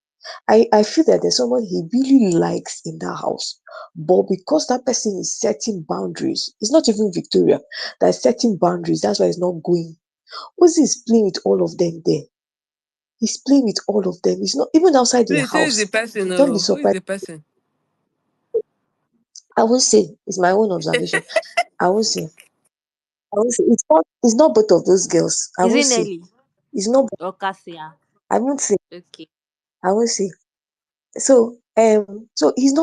I feel that there's someone he really likes in that house. But because that person is setting boundaries, it's not even Victoria that is setting boundaries. That's why it's not going. Ozzy is playing with all of them there. He's playing with all of them. He's not even outside their Please, who is the house. person? Don't be Oh, who is surprised. the person? I won't say it's my own observation. I won't say. I won't say it's not both of those girls. I Is won't it say. Nelly It's not. or Cassia? I won't say. Okay. I won't say. So he's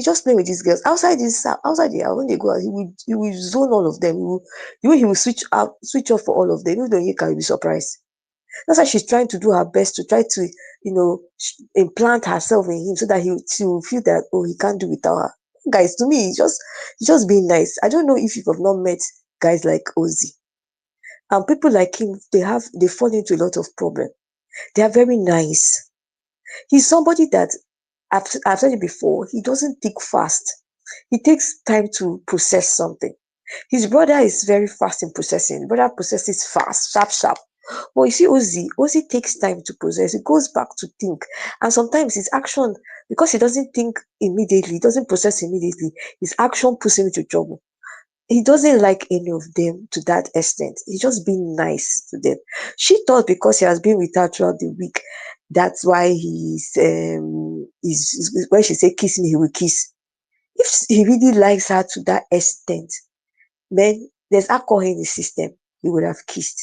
just playing with these girls outside the house. When they go out, he will zone all of them. He will switch off for all of them. Even though he can be surprised. That's why she's trying to do her best to try to implant herself in him, so that she will feel that, he can't do without her. Guys, to me, it's just being nice. I don't know if you have not met guys like Ozzy, and people like him. They fall into a lot of problem. They are very nice. He's somebody that I've said it before, he doesn't think fast. He takes time to process something. His brother is very fast in processing. His brother processes fast, sharp, sharp. But you see, Ozzy takes time to process. He goes back to think. And sometimes his action, because he doesn't think immediately, he doesn't process immediately, his action puts him into trouble. He doesn't like any of them to that extent. He's just being nice to them. She thought because he has been with her throughout the week, that's why when she said kiss me, he will kiss. If he really likes her to that extent, then there's alcohol in the system, he would have kissed.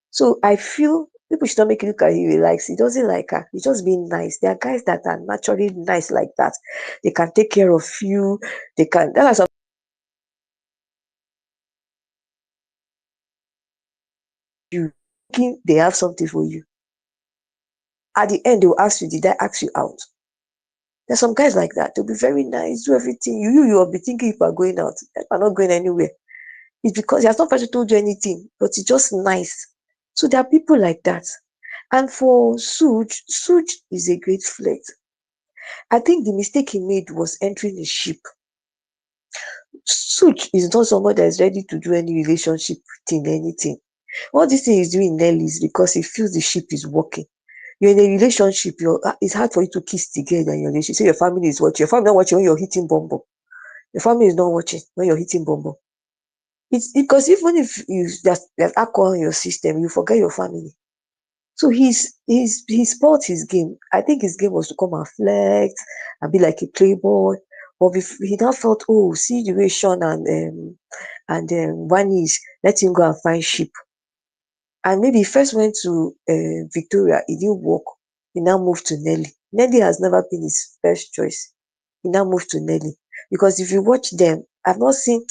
So I feel people should not make it look at him he likes. He doesn't like her. He's just being nice. There are guys that are naturally nice like that. They can take care of you. They can. There are some you thinking they have something for you. At the end, they will ask you, "Did I ask you out?" There's some guys like that. They'll be very nice, do everything. You'll be thinking if are going out, if are not going anywhere. It's because he has not first told you anything, but it's just nice. So there are people like that. And for Suj is a great flirt. I think the mistake he made was entering a ship. Suj is not someone that is ready to do any relationship thing, anything. All this thing he's doing Nelly is because he feels the ship is working. You're in a relationship, it's hard for you to kiss the girl in your relationship. Say your family is watching. Your family not watching when you're hitting bomb. Your family is not watching when you're hitting bomb. It's because even if there's alcohol in your system, you forget your family. So he spoiled his game. I think his game was to come and flex and be like a playboy. But if he now felt, oh, see the way Sean and Wani is, let him go and find sheep. And maybe he first went to Victoria, it didn't work. He now moved to Nelly. Nelly has never been his first choice. He now moved to Nelly. Because if you watch them, I've not seen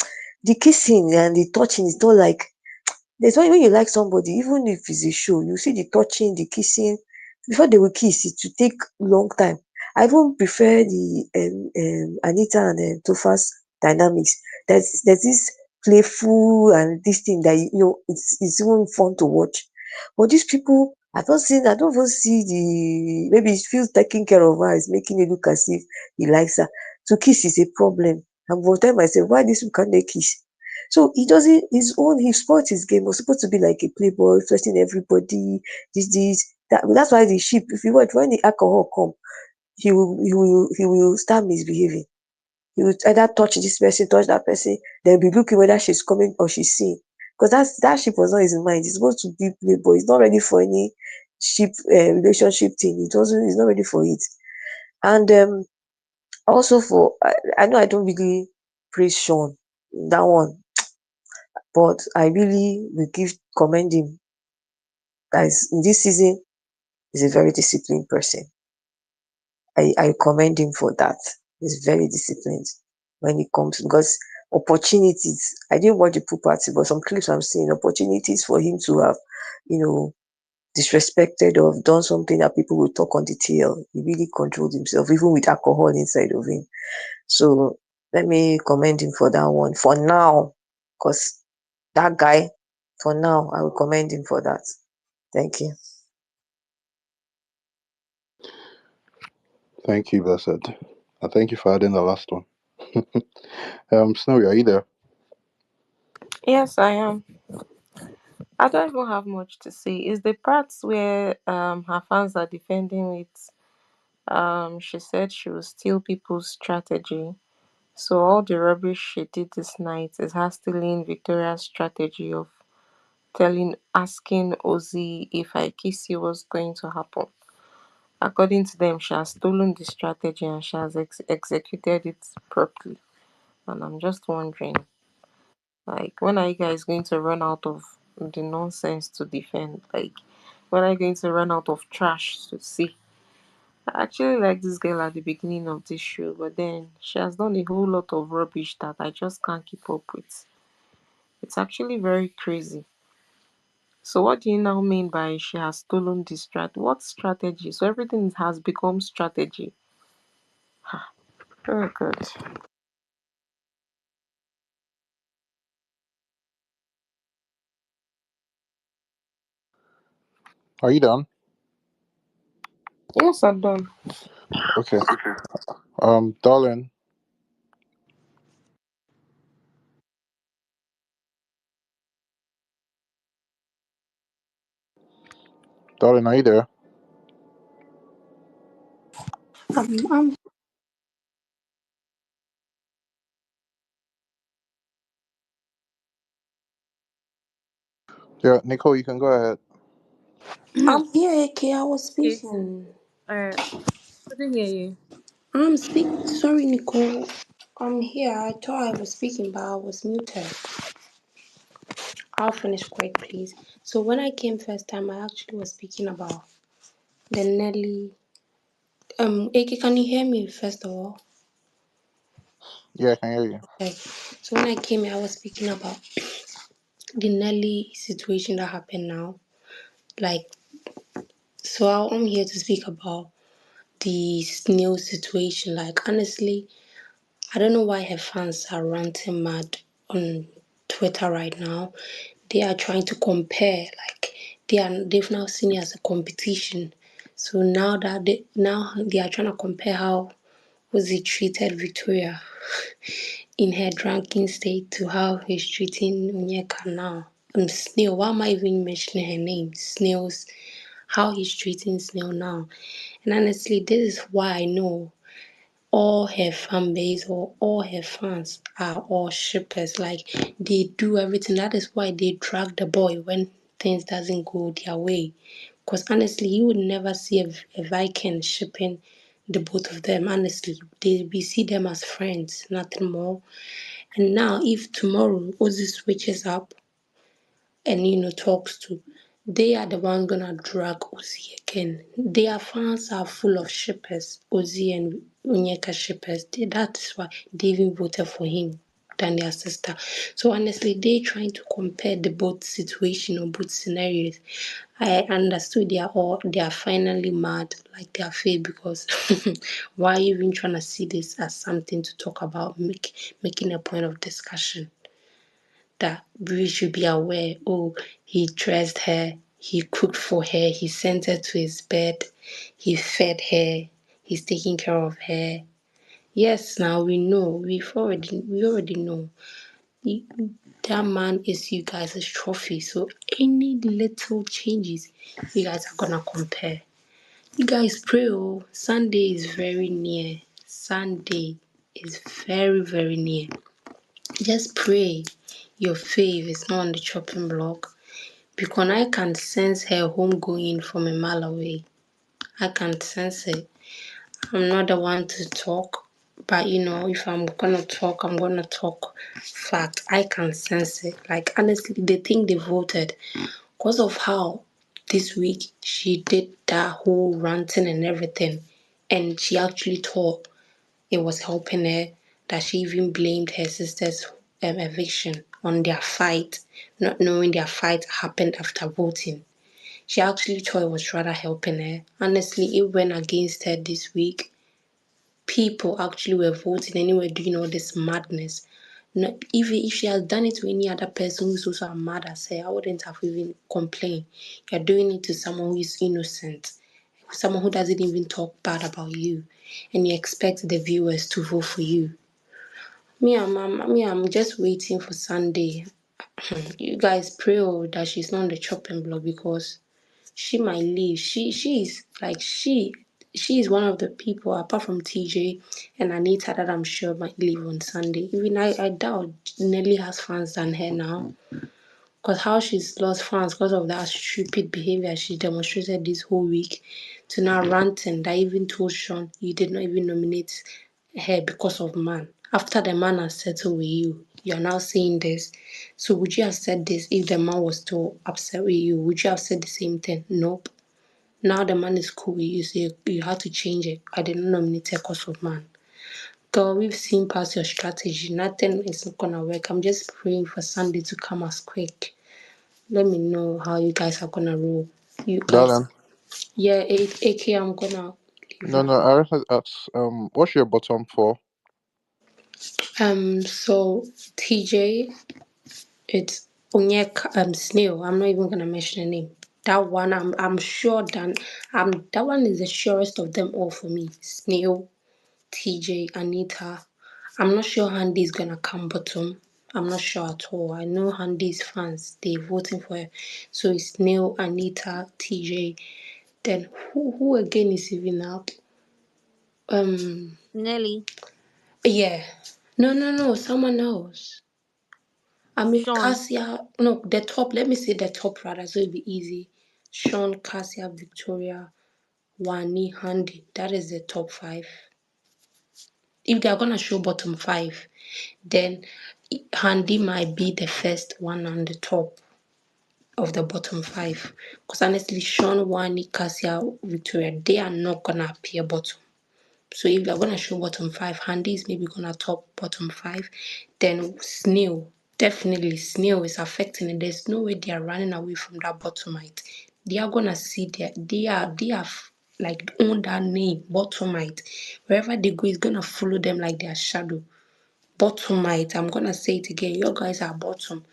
the kissing and the touching is not like there's when you like somebody, even if it's a show, you see the touching, the kissing. Before they will kiss, it will take long time. I even prefer the Anita and Tofa's dynamics. There's this playful and this thing that it's even fun to watch. But these people, I don't even see the maybe it feels taking care of her is making it look as if he likes her. To kiss is a problem. And for time I say, why this one can't they kiss? So he doesn't he spoiled his game. He was supposed to be like a playboy, flirting everybody, that. That's why the sheep, if you watch when the alcohol come, he will start misbehaving. He will either touch this person, touch that person, then be looking whether she's coming or she's seeing. Because that sheep was not his mind. He's supposed to be playboy. He's not ready for any sheep relationship thing. He's not ready for it. And also I know I don't really praise Sean. That one, but I really will commend him. Guys, in this season, he's a very disciplined person. I commend him for that. He's very disciplined when it comes because opportunities. I didn't watch the pool party, but some clips I'm seeing opportunities for him to have, you know, disrespected or done something that people will talk on the tail. He really controlled himself, even with alcohol inside of him. So let me commend him for that one for now, because that guy, for now, I will commend him for that. Thank you. Thank you, Blessed. Thank you for adding the last one. Snowy, are you there? Yes, I am. I don't even have much to say. Is the parts where her fans are defending it. She said she will steal people's strategy. So all the rubbish she did this night is her stealing Victoria's strategy of asking Ozzy if I kiss you what's going to happen. According to them, she has stolen the strategy and she has executed it properly. And I'm just wondering, like, when are you guys going to run out of the nonsense to defend? Like, when are you going to run out of trash to see? I actually like this girl at the beginning of this show, but then she has done a whole lot of rubbish that I just can't keep up with. It's actually very crazy. So what do you now mean by she has stolen the what strategy? So everything has become strategy. Very good. Are you done? Yes, I'm done. Okay. Darling, darling, are you there? I'm Yeah, Nicole, you can go ahead. I'm here, AK. I was Okay. speaking. Alright. Couldn't hear you. I'm speak. Sorry, Nicole. I'm here. I thought I was speaking, but I was muted. I'll finish quick, please. So when I came first time, I actually was speaking about the Nelly. AK, can you hear me first of all? Yeah, I can hear you. Okay. So when I came here, I was speaking about the Nelly situation that happened now. Like, so I'm here to speak about the snail situation. Like, honestly, I don't know why her fans are ranting mad on Twitter right now. They are trying to compare, like they've now seen it as a competition. So now they are trying to compare how was he treated Victoria in her drunken state to how he's treating Onyeka now. Snail, why am I even mentioning her name? Snails, how he's treating Snail now. And honestly, this is why I know all her fan base or all her fans are all shippers. Like they do everything. That is why they drag the boy when things doesn't go their way. Because honestly, you would never see a Viking shipping the both of them. Honestly, we see them as friends, nothing more. And now, if tomorrow Ozzy switches up and talks to, they are the ones gonna drag Ozzy again. Their fans are full of shippers, Ozzy and Onyeka shippers. That is why they even voted for him than their sister. So honestly, they trying to compare the both situation or both scenarios. I understood they are finally mad like they are fake because why are you even trying to see this as something to talk about, making a point of discussion? That we should be aware. Oh, he dressed her, he cooked for her, he sent her to his bed, he fed her, he's taking care of her. Yes, now we know. We already know. He- that man is you guys' trophy. So any little changes, you guys are gonna compare. You guys pray. Oh, Sunday is very near. Sunday is very very near. Just pray your faith is not on the chopping block because I can sense her home going from a mile away. I can sense it. I'm not the one to talk, but if I'm gonna talk, I'm gonna talk fact. I can sense it. Like honestly, they think they voted because of how this week she did that whole ranting and everything, and she actually thought it was helping her, that she even blamed her sister's eviction on their fight, not knowing their fight happened after voting. She actually thought it was rather helping her. Honestly, it went against her this week. People actually were voting and they were doing all this madness. No, even if she has done it to any other person who's also mad as her, I wouldn't have even complained. You're doing it to someone who is innocent, someone who doesn't even talk bad about you, and you expect the viewers to vote for you. I'm just waiting for Sunday. You guys pray that she's not on the chopping block because she might leave. She is one of the people apart from TJ and Anita that I'm sure might leave on Sunday. Even I doubt Nelly has fans than her now. Because how she's lost fans because of that stupid behavior she demonstrated this whole week to now ranting that even told Sean you did not even nominate her because of man. After the man has settled with you, you are now saying this. So would you have said this if the man was still upset with you? Would you have said the same thing? Nope. Now the man is cool with you, so you have to change it. I didn't nominate her because of man. Girl, we've seen past your strategy. Nothing is not gonna work. I'm just praying for Sunday to come as quick. Let me know how you guys are gonna roll. You guys, Darling. yeah, AK, I'm gonna leave No, now. no, I reckon that's what's your bottom four? So TJ, it's Onyeka, Snail. I'm not even gonna mention the name. That one, I'm sure that one is the surest of them all for me. Snail, TJ, Anita. I'm not sure Handy's gonna come bottom. I'm not sure at all. I know Handy's fans, they voting for her. So it's Neil, Anita, TJ. Then who again is even out? Nelly, Yeah. No, someone else. I mean Sean, Cassia. No, the top. Let me say the top rather, so it'll be easy. Sean, Cassia, Victoria, Wani, Handy. That is the top five. If they are gonna show bottom five, then Handy might be the first one on the top of the bottom five. Because honestly, Sean, Wani, Cassia, Victoria, they are not gonna appear bottom. So if they're gonna show bottom five, Handy is maybe gonna top bottom five. Then Snail, definitely Snail is affecting it. There's no way they are running away from that bottomite. They are gonna see that they are like own that name, bottomite. Wherever they go, it's gonna follow them like their shadow. Bottomite. I'm gonna say it again. You guys are bottom.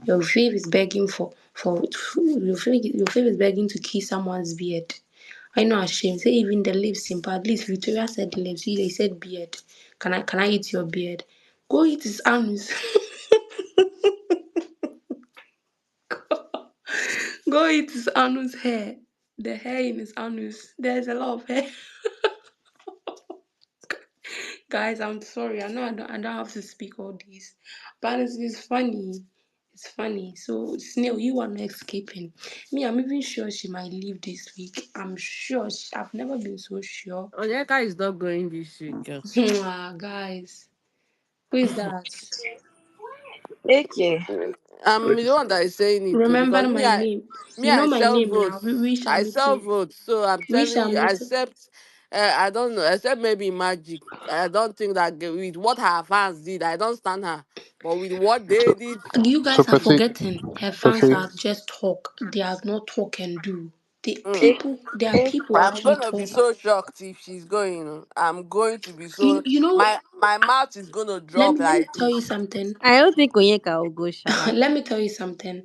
Your faith is begging for your faith is begging to kiss someone's beard. I know ashamed. Say even the lips simple. At least Victoria said lips. They said beard. Can I eat your beard? Go eat his anus. Go eat his anus hair. The hair in his anus. There's a lot of hair. Guys, I'm sorry. I know I don't have to speak all this, but it's funny. It's funny. So, Snail, you are not escaping. Me, I'm even sure she might leave this week. I'm sure. I've never been so sure. Onyeka is not going this week. Guys, who is that? Okay. I'm the one that is saying it too Remember because my name. me You know I my sell name now. votes. We shall I meet sell here. votes, so I'm We telling shall you, meet. except I don't know, except maybe magic. I don't think that with what her fans did, I don't stand her. But with what they did, You So guys are Petit, forgetting. Her fans Petit, are just talk. They are not talk and do. The mm, Eh, people. There are eh, people I'm actually gonna be talk. so shocked if she's going. I'm going to be so You know. my mouth is gonna Let drop me let me like tell you this. something. I don't think Onyeka will go sha. Let me tell you something.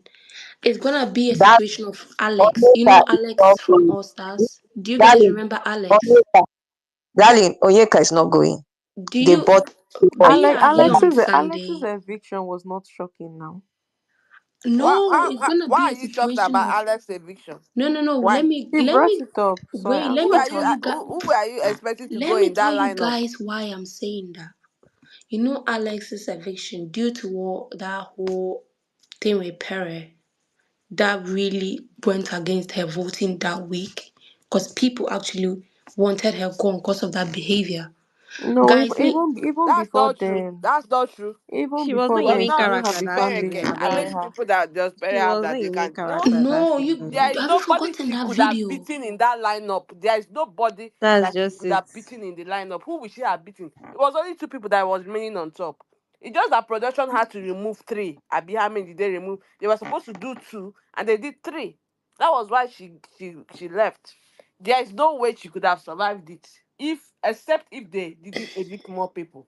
It's gonna be a That situation of Alex. You Onyeka know is not Alex from going. All Stars. Do you guys Darling, remember Alex? Onyeka, darling, Onyeka is not going. Do They you bought people. do you agree Let me, on Alex's Sunday? eviction was not shocking now. No, it's gonna Why be are a you shocked situation about of Alex eviction? no. Why? He Let brought me it up, so wait. I Let Who me are answered tell you? her. you guys. Who are you expecting to go Let me in tell that you lineup? guys why I'm saying that. You know Alex's eviction due to that whole thing with Perry that really went against her voting that week because people actually wanted her gone because of that behavior. No, Guys, me even That's before not true. then, That's not true. even She was before not your Was then, main she not didn't have character the that fan fair. base season. to How buy many Abeg. her. people that just bury She have was that not they your main can? No, character that no, season. there is have you nobody forgotten she that could have video? beaten in that lineup. There is nobody That's that she just could it. have beaten in the lineup. Who would she have beaten? It was only two people that was remaining on top. It's just that production had to remove three. Abi, how many did they remove? They were supposed to do two, and they did three. That was why she left. There is no way she could have survived it, if except if they didn't evict more people.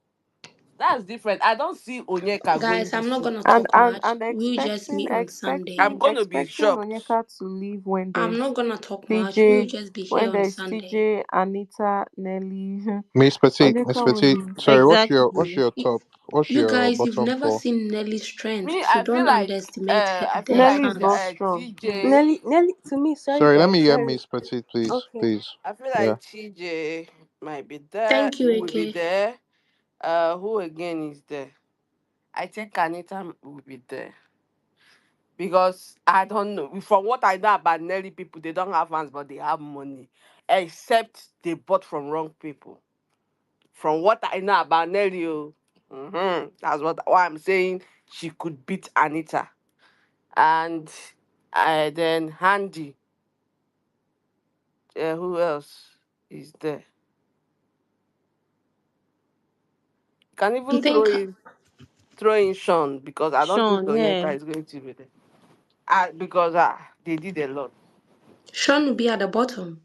That's different. I don't see Onyeka going Guys, I'm this not week. gonna talk much. And We'll just expecting meet on Sunday. I'm expecting gonna be expecting shocked. Onyeka to leave when I'm there's not gonna talk much. We'll TJ, just be here when on there's Sunday. TJ, Anita, Nelly. Miss Onyeka Petit. will leave. Sorry, what's Exactly. your top? What's You your guys, you've bottom never four? seen Nelly's strength, Me, so don't underestimate I feel her like Nelly is not fans. strong. TJ. Nelly, to me, sorry Sorry, let guys, me hear sorry. Miss Petit, please, Okay. please. I feel Yeah. like TJ might be there. Thank you, Will be AK. there. Who again is there? I think Anita will be there because I don't know. From what I know about Nelly people, they don't have fans, but they have money. Except they bought from wrong people. From what I know about Nelly, that's why I'm saying she could beat Anita. And then Handy. Who else is there? Can You even think throw in Sean because I don't think Sean, yeah. Onyeka is going to be there. Because they did a lot. Sean will be at the bottom?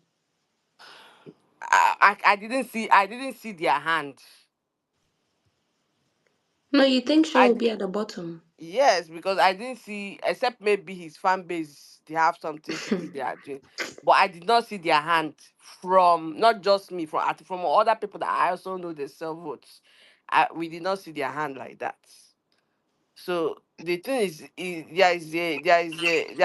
I didn't see their hand. No, you think Sean I will d- be at the bottom? yes, because I didn't see except maybe his fan base. They have something shady they are doing, but I did not see their hand from not just me from other people that I also know they sell votes. We did not see their hand like that. So the thing is there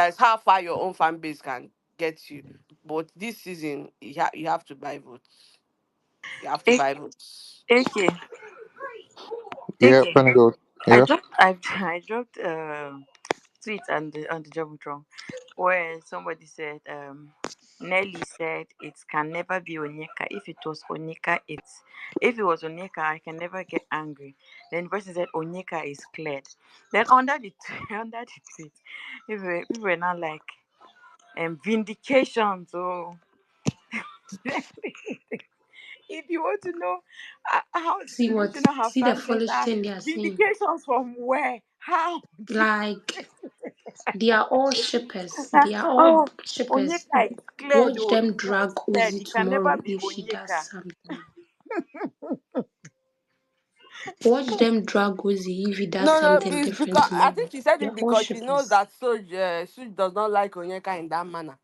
is how far your own fan base can get you. But this season, you have to buy votes. You have to AK, buy votes. AK, Yeah, AK. Penny Gold. I Yeah. dropped I dropped tweet on the Jabutron where somebody said Nelly said it can never be Onyeka. If it was Onyeka, if it was Onyeka, I can never get angry. Then the person said Onyeka is cleared. Then under the under the tweet, people were now like vindication. So if you want to know how delusional her See the fan base foolish are, thing they are saying? vindications from where? How? Like, they are all shippers. Uh, They are all oh, shippers. Onyeka is cleared. Watch Oh, them Onyeka drag is cleared. Uzi It can never tomorrow be if she does Onyeka. something. Watch them drag Uzi if he does No, something it's different because I tomorrow. think she said They're it all because she knows shippers. that Suj does not like Onyeka in that manner.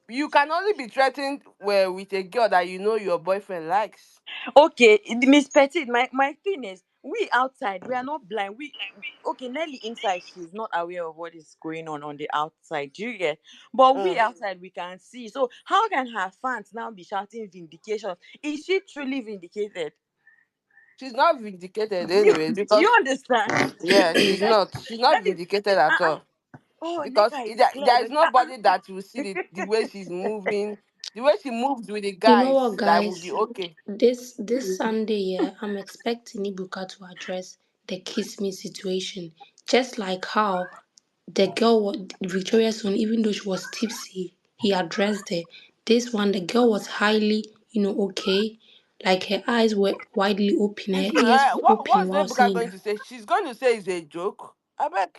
You can only be threatened with a girl that you know your boyfriend likes. Okay, Miss Petit, my thing is, we outside, we are not blind. Okay, Nelly inside, she's not aware of what is going on the outside. Do you get? But we Mm. outside, we can see. So how can her fans now be shouting vindication? Is she truly vindicated? she's not vindicated You anyway do you because understand? yeah, she's That not. She's not that is vindicated at uh-uh. all Oh, because Nika is clear. there is But nobody that will see the way she's moving, the way she moves with the You know guys what, that will be guys? okay. This Sunday, yeah, I'm expecting Ibuka to address the kiss me situation. Just like how the girl, Victoria's one, even though she was tipsy, he addressed it. This one, the girl was highly, okay. Like her eyes were widely open, her It's ears were open what's while Ebuka saying going that. to say? She's going to say it's a joke. I beg.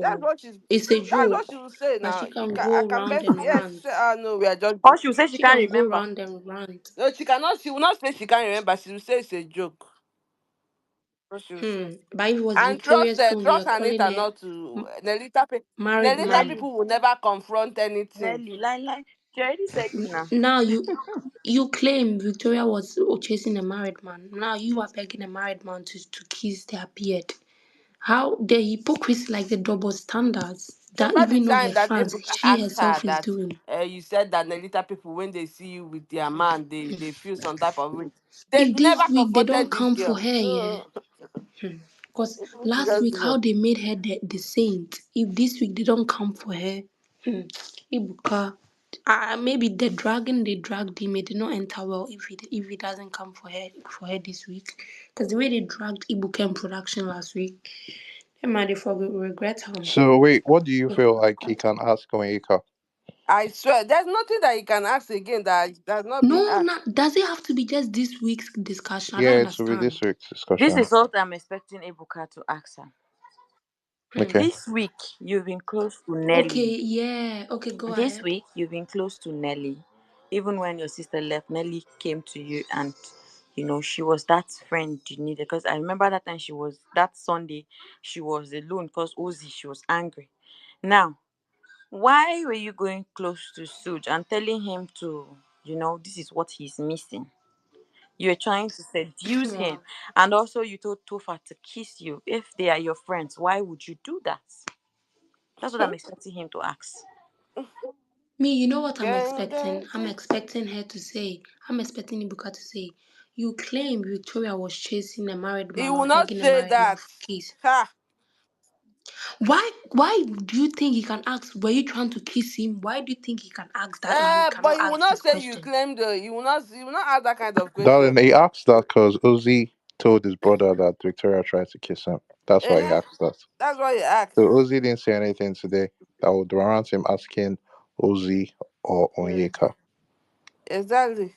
That's Oh, what she's. it's a That's what she joke. will say But now. she can I go can round bet. and Yes, round. say, ah no, we are just. or she will say she She can't can go remember. round and round. No, she cannot. She will not say she can't remember. She will say it's a joke. What she will say. But if it was And Victoria's own, they were trust calling Anita her not to. married Nelita man. Nelly, people will never confront anything. Nelly, lie. She already said it now. Now you claim Victoria was chasing a married man. Now you are begging a married man to kiss their beard. How the hypocrisy, like the double standards that Remember the even not time her that fans, Ebuka she asked her herself is that doing. you said that Nelita people when they see you with their man they feel some type of way. They've If never this week they don't confronted this come for girl. her, yeah. So Because people should last just week give how up. they made her the saint. If this week they don't come for her, Ibuka. Maybe the dragon they dragged him, it did not enter well if he doesn't come for her this week. Because the way they dragged Ibuka in production last week, they might regret him. So wait, what do you feel like he can ask Onyeka? I swear, there's nothing that you can ask again that has not been No, asked. not does it have to be just this week's discussion? I don't Yeah, it will be this understand. week's This discussion. is what I'm expecting Ebuka to ask her. Okay. This week you've been close to Nelly. Okay, yeah. Okay, go This ahead. week you've been close to Nelly. Even when your sister left, Nelly came to you and she was that friend you needed. Because I remember that time she was that Sunday, she was alone because Ozzy, she was angry. Now, why were you going close to Suj and telling him to, this is what he's missing? You're trying to seduce him. Wow. And also you told Tofa to kiss you. If they are your friends, why would you do that? That's what I'm expecting him to ask. Me, you know what I'm Gang, expecting? I'm expecting Ibuka to say, you claim Victoria was chasing a married he man or will not begging a say married man that. for kiss. Ha! Why do you think he can ask? Were you trying to kiss him? Why do you think he can ask that and he But cannot he will ask not this say you question? claimed. He will not ask that kind of Darling, question. he asked that because Ozzy told his brother that Victoria tried to kiss him. That's why he Eh? asked that. That's why he So asked. Ozzy didn't say anything today that would warrant him asking Ozzy or Mm, Onyeka. exactly.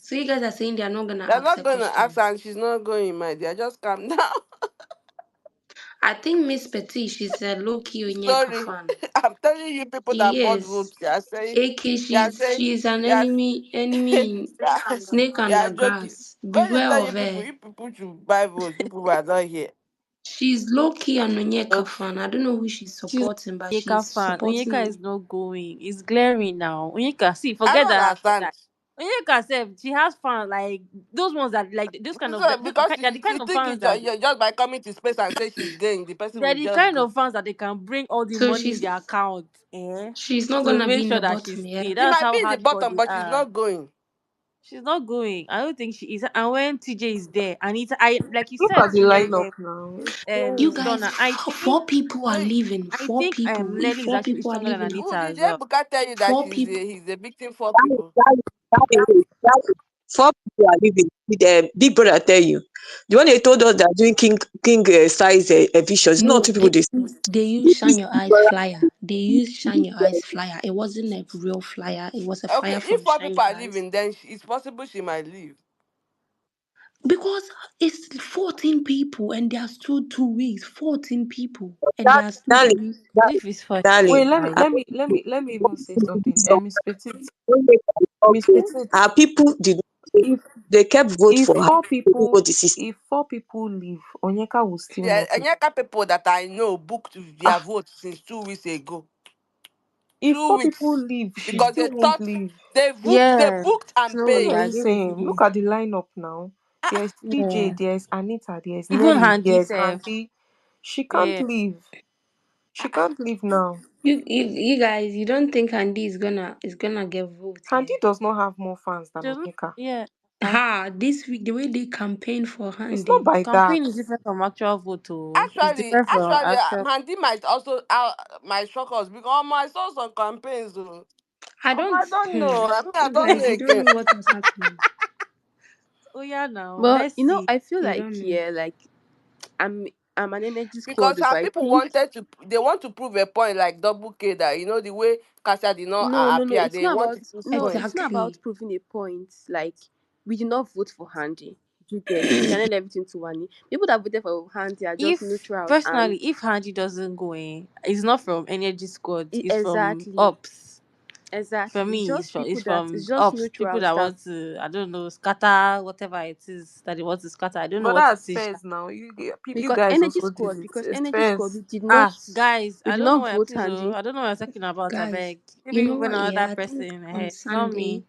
So you guys are saying they are not gonna They're ask not a going to ask her question. and she's not going, my dear. Just calm down. I think Miss Petit, she's a low key Onyeka Sorry. fan. I'm telling you, people that bought Yes. votes, they are saying, AK, they are saying, she's an they are, enemy in snake they under are joking. grass. When they Beware tell of her. you people should buy votes, you people are not here. She's low key an Onyeka Okay. fan. I don't know who she's She's supporting, but Onyeka she's fan. Onyeka supporting. is not going. It's glaring now. Onyeka, see, I forget don't that. understand. Onyeka said she has fans like those ones that like those kind of So, because they're the kind you of think fans that just by coming to space and say she's going, the person they're will the just kind go. of fans that they can bring all the So money in their account, she's not to gonna be make in sure the that she bottom, yeah. stay. She That's might how be in the hardcore bottom, they but she's are. not going. She's not going. I don't think she is. And when TJ is there, and it's I like you Look said, at the lineup now. It's You boring. guys, Donna. I think four people are Wait, leaving. I Four think people. If Nelly is four actually people are stronger than leaving, who Anita did as well. Ebuka tell you that four people. he's evicting four people? That is four people are living. The big brother tell you. The one they told us that doing king size eviction. It's not No, two people they see. they use shine your eyes flyer. They use shine your eyes flyer. It wasn't a real flyer. It was a Okay, flyer if from four Shine people Your are Eyes. leaving, then it's possible she might leave. Because it's 14 people and they are still 2 weeks. 14 people and they That are still darling, 2 weeks. Leave is fine. darling. Wait, let me I let me let me let me even say something. some Miss Petit, don't make am Miss okay. Petit, Our people did not if they kept vote if for her. four They didn't people vote the system. if four people leave, Onyeka will still Yeah, not and leave. Anyaka people that I know booked their Ah, vote since 2 weeks ago. if Two four people weeks leave, she because still they won't thought leave. they Yeah, booked and What Snowy, are I paid. you agree with saying? you. Look at the lineup now. There's TJ, Yeah. there's Anita, there's Even Nelly, Handy there's self. Handy. She can't Yeah. leave. She can't leave now. You guys, you don't think Andy is gonna get vote Handy here? does not have more fans than Doesn't Onyeka. yeah. This week the way they campaign for It's not Handy. by that. Campaign is different from actual vote. Oh. It's Actually, different from actually, actual. Mandy might also might shock us because I saw some campaigns. Oh. I don't. I don't know. I mean, I You don't guys, know you don't again. know what was happening. Oh yeah, now But Mercy. I feel You like don't know. yeah, like I'm an energy squad, Because but our I people think wanted to, they want to prove a point like double K that the way Kasia did not no, appear, it's they not want about to prove no, point. it's not about Exactly. proving a point. Like we did not vote for Handy. You get we channel everything to Wani. People that voted for Handy are just If neutrals and personally, if Hanji doesn't go in, it's not from Energy Squad. It's from exactly. Ops. For Exactly. me, it's It's from just Ops. People neutrals that that want to, I don't know, scatter whatever it is that they want to scatter. I don't know But what it that's is. Sha. fairs now. You guys also did it. Because It's Energy Squad fairs. Guys, we I did don't know not what. vote Please, oh, Handy. I don't know what you're talking about. I Guys, beg. you Maybe know even what? another Yeah, person. It's not me.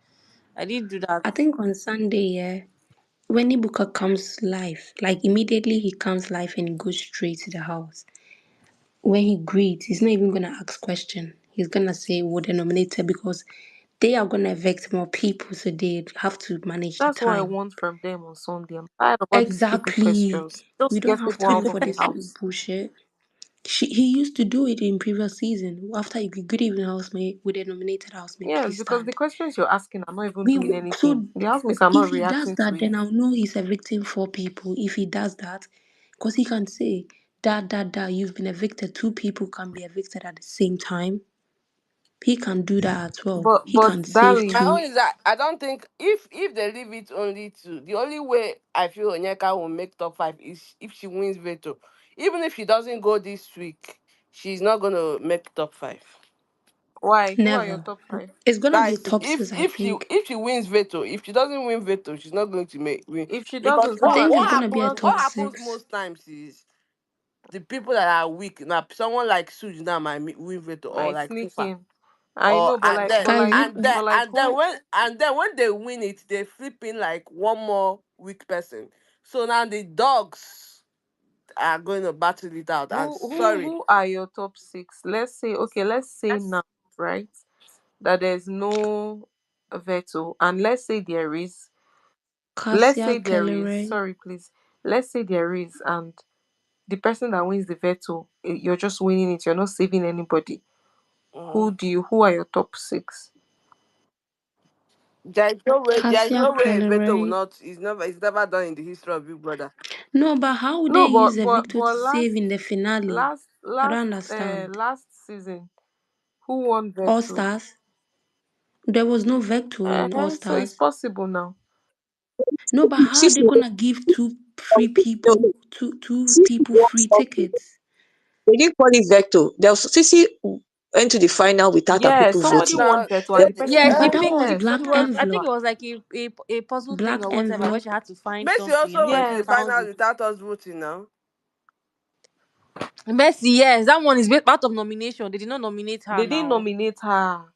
I didn't do that. I think on Sunday, yeah, when Ibuka comes live, like immediately he comes live and he goes straight to the house. When he greets, he's not even gonna ask question. He's gonna say what the nominator because they are gonna evict more people, so they have to manage the That's what I time. want from them on Sunday. I'm tired of all these stupid Exactly. questions. We Just don't get have people time out of for the this house. bullshit. He used to do it in previous season. After you good evening housemate with a nominated housemate, Yes, please because the stand. questions you're asking are not even We doing anything. so The housemates are if not he does reacting to that, it. then I'll know he's evicting 4 people. If he does that, because he can say that you've been evicted. 2 people can be evicted at the same time. He can do that as well. He But can save darling, My own two. is that I don't think if they leave it only to the only way I feel Onyeka will make top five is if she wins veto. Even if she doesn't go this week, she's not gonna make top five. why? Who are your Never. top five? It's gonna That be is, top if six, I if she think. if she wins veto, if she doesn't win veto, she's not going to make win. If she Because doesn't, I who what are think it's what gonna be a happens what? what top happens six. most times is the people that are weak now. Someone like Suj now might win veto or Might like sneak Tifa. in. I Or know, but like, but Guys, like, you but like, who? and then when they win it, they flip in like one more weak person. So now the dogs are going to battle it out. And sorry, Who are your top six? Let's say, okay, let's say now, right, that there's no veto, and let's Cassia say there is, Kelleray. sorry, please, let's say there is, and the person that wins the veto, you're just winning it, you're not saving anybody. mm, Who are your top six? there's Cassia no way a veto will Kelleray. not. It's never done in the history of Big Brother. No, but how would they No, use a victor to but save in the finale? I don't understand. last season, who won All veto? Stars. There was no Vector in All So it's Stars. possible now. No, but how are they Sisi, gonna give two free no, people two Sisi people won free something. tickets? They didn't call it veto. There was Sisi went to the final without her Yeah, people somebody voting. won Now, veto, and the Shady, person Yeah, she But won. that picked. was Yes, It black was. I think it envelope. was like a puzzle thing Black or whatever, where envelope. she had to find Messi something also and then went to she the yes. found final it. without us voting now. Messi, yes, that one is part of nomination. They did not nominate her They didn't now. nominate her.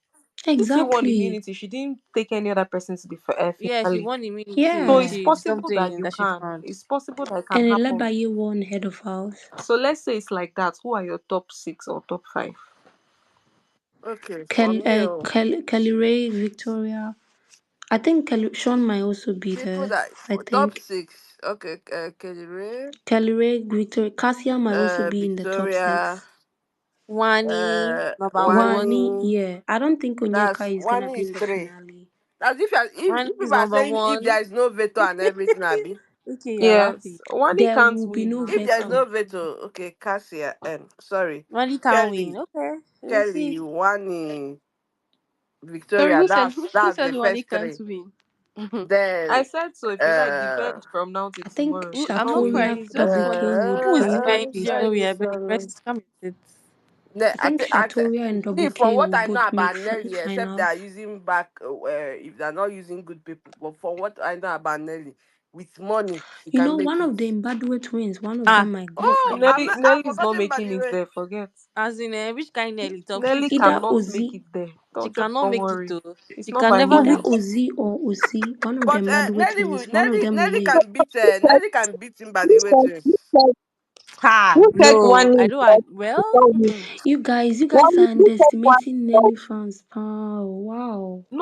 If she won Exactly. immunity, she didn't take any other person to the Yeah, she finale. won immunity. So Which it's Yeah. is possible that something you that she can. found. It's possible that it can And happen. Elebaye won head of house. So let's say it's like that. Who are your top six or top five? Okay, for me, Kelly Ray, Victoria. I think Sean might also be people there. that I for top think six. Okay, Kelly Ray, Kelly Ray, Victoria, Cassia might also be in the top Victoria, six. Wani, number Wani, one. Wani. yeah. I don't think That's Onyeka is gonna Wani be is in the three. finale. That's if Wani is people are number saying if one. there is no veto and everything, Abi. Okay, you're laughing. Yes, Wani There can't will be win no now. If there is veto. no veto, okay, Cassia, sorry, Wani can win. Kelly, Okay, we'll Kelly, see. Wani, Sorry, Victoria. who That's said the Wani first can't three. win? I Then, said so. If you like, the uh, bench from now till I think tomorrow, she I'm can't not win. Shatoria crying. It's just funny. Double would Who is the probably bench? be. Sorry, sorry, I beg. sorry. Mercy, come and sit. I think Shatoria and Me, Double from K what will I go know to make about Nelly, except they finals. are using back, if they're not using good people, but from what I know about Nelly, with money, she You know, can make one it. of the Mbadwe twins, one of Ah, them might go Oh, finals. I've Nelly is not forgotten about making the it way. there. Forget. as in which kind Nelly? Top Nelly six now. Either cannot make it Ozzy, there. She Don't cannot make it worry. to. It's She not can by never either make money. it. Ozzy or Uzi, one of the But Mbadwe Nelly, twins, one of Nelly, them will Nelly make. Nelly can beat him by Who the way said, twins. who said, Ha! who said No, one I is don't. not Well, tell me? mm-mm. You guys One are who said one underestimating is Nelly fans. Oh, wow. No,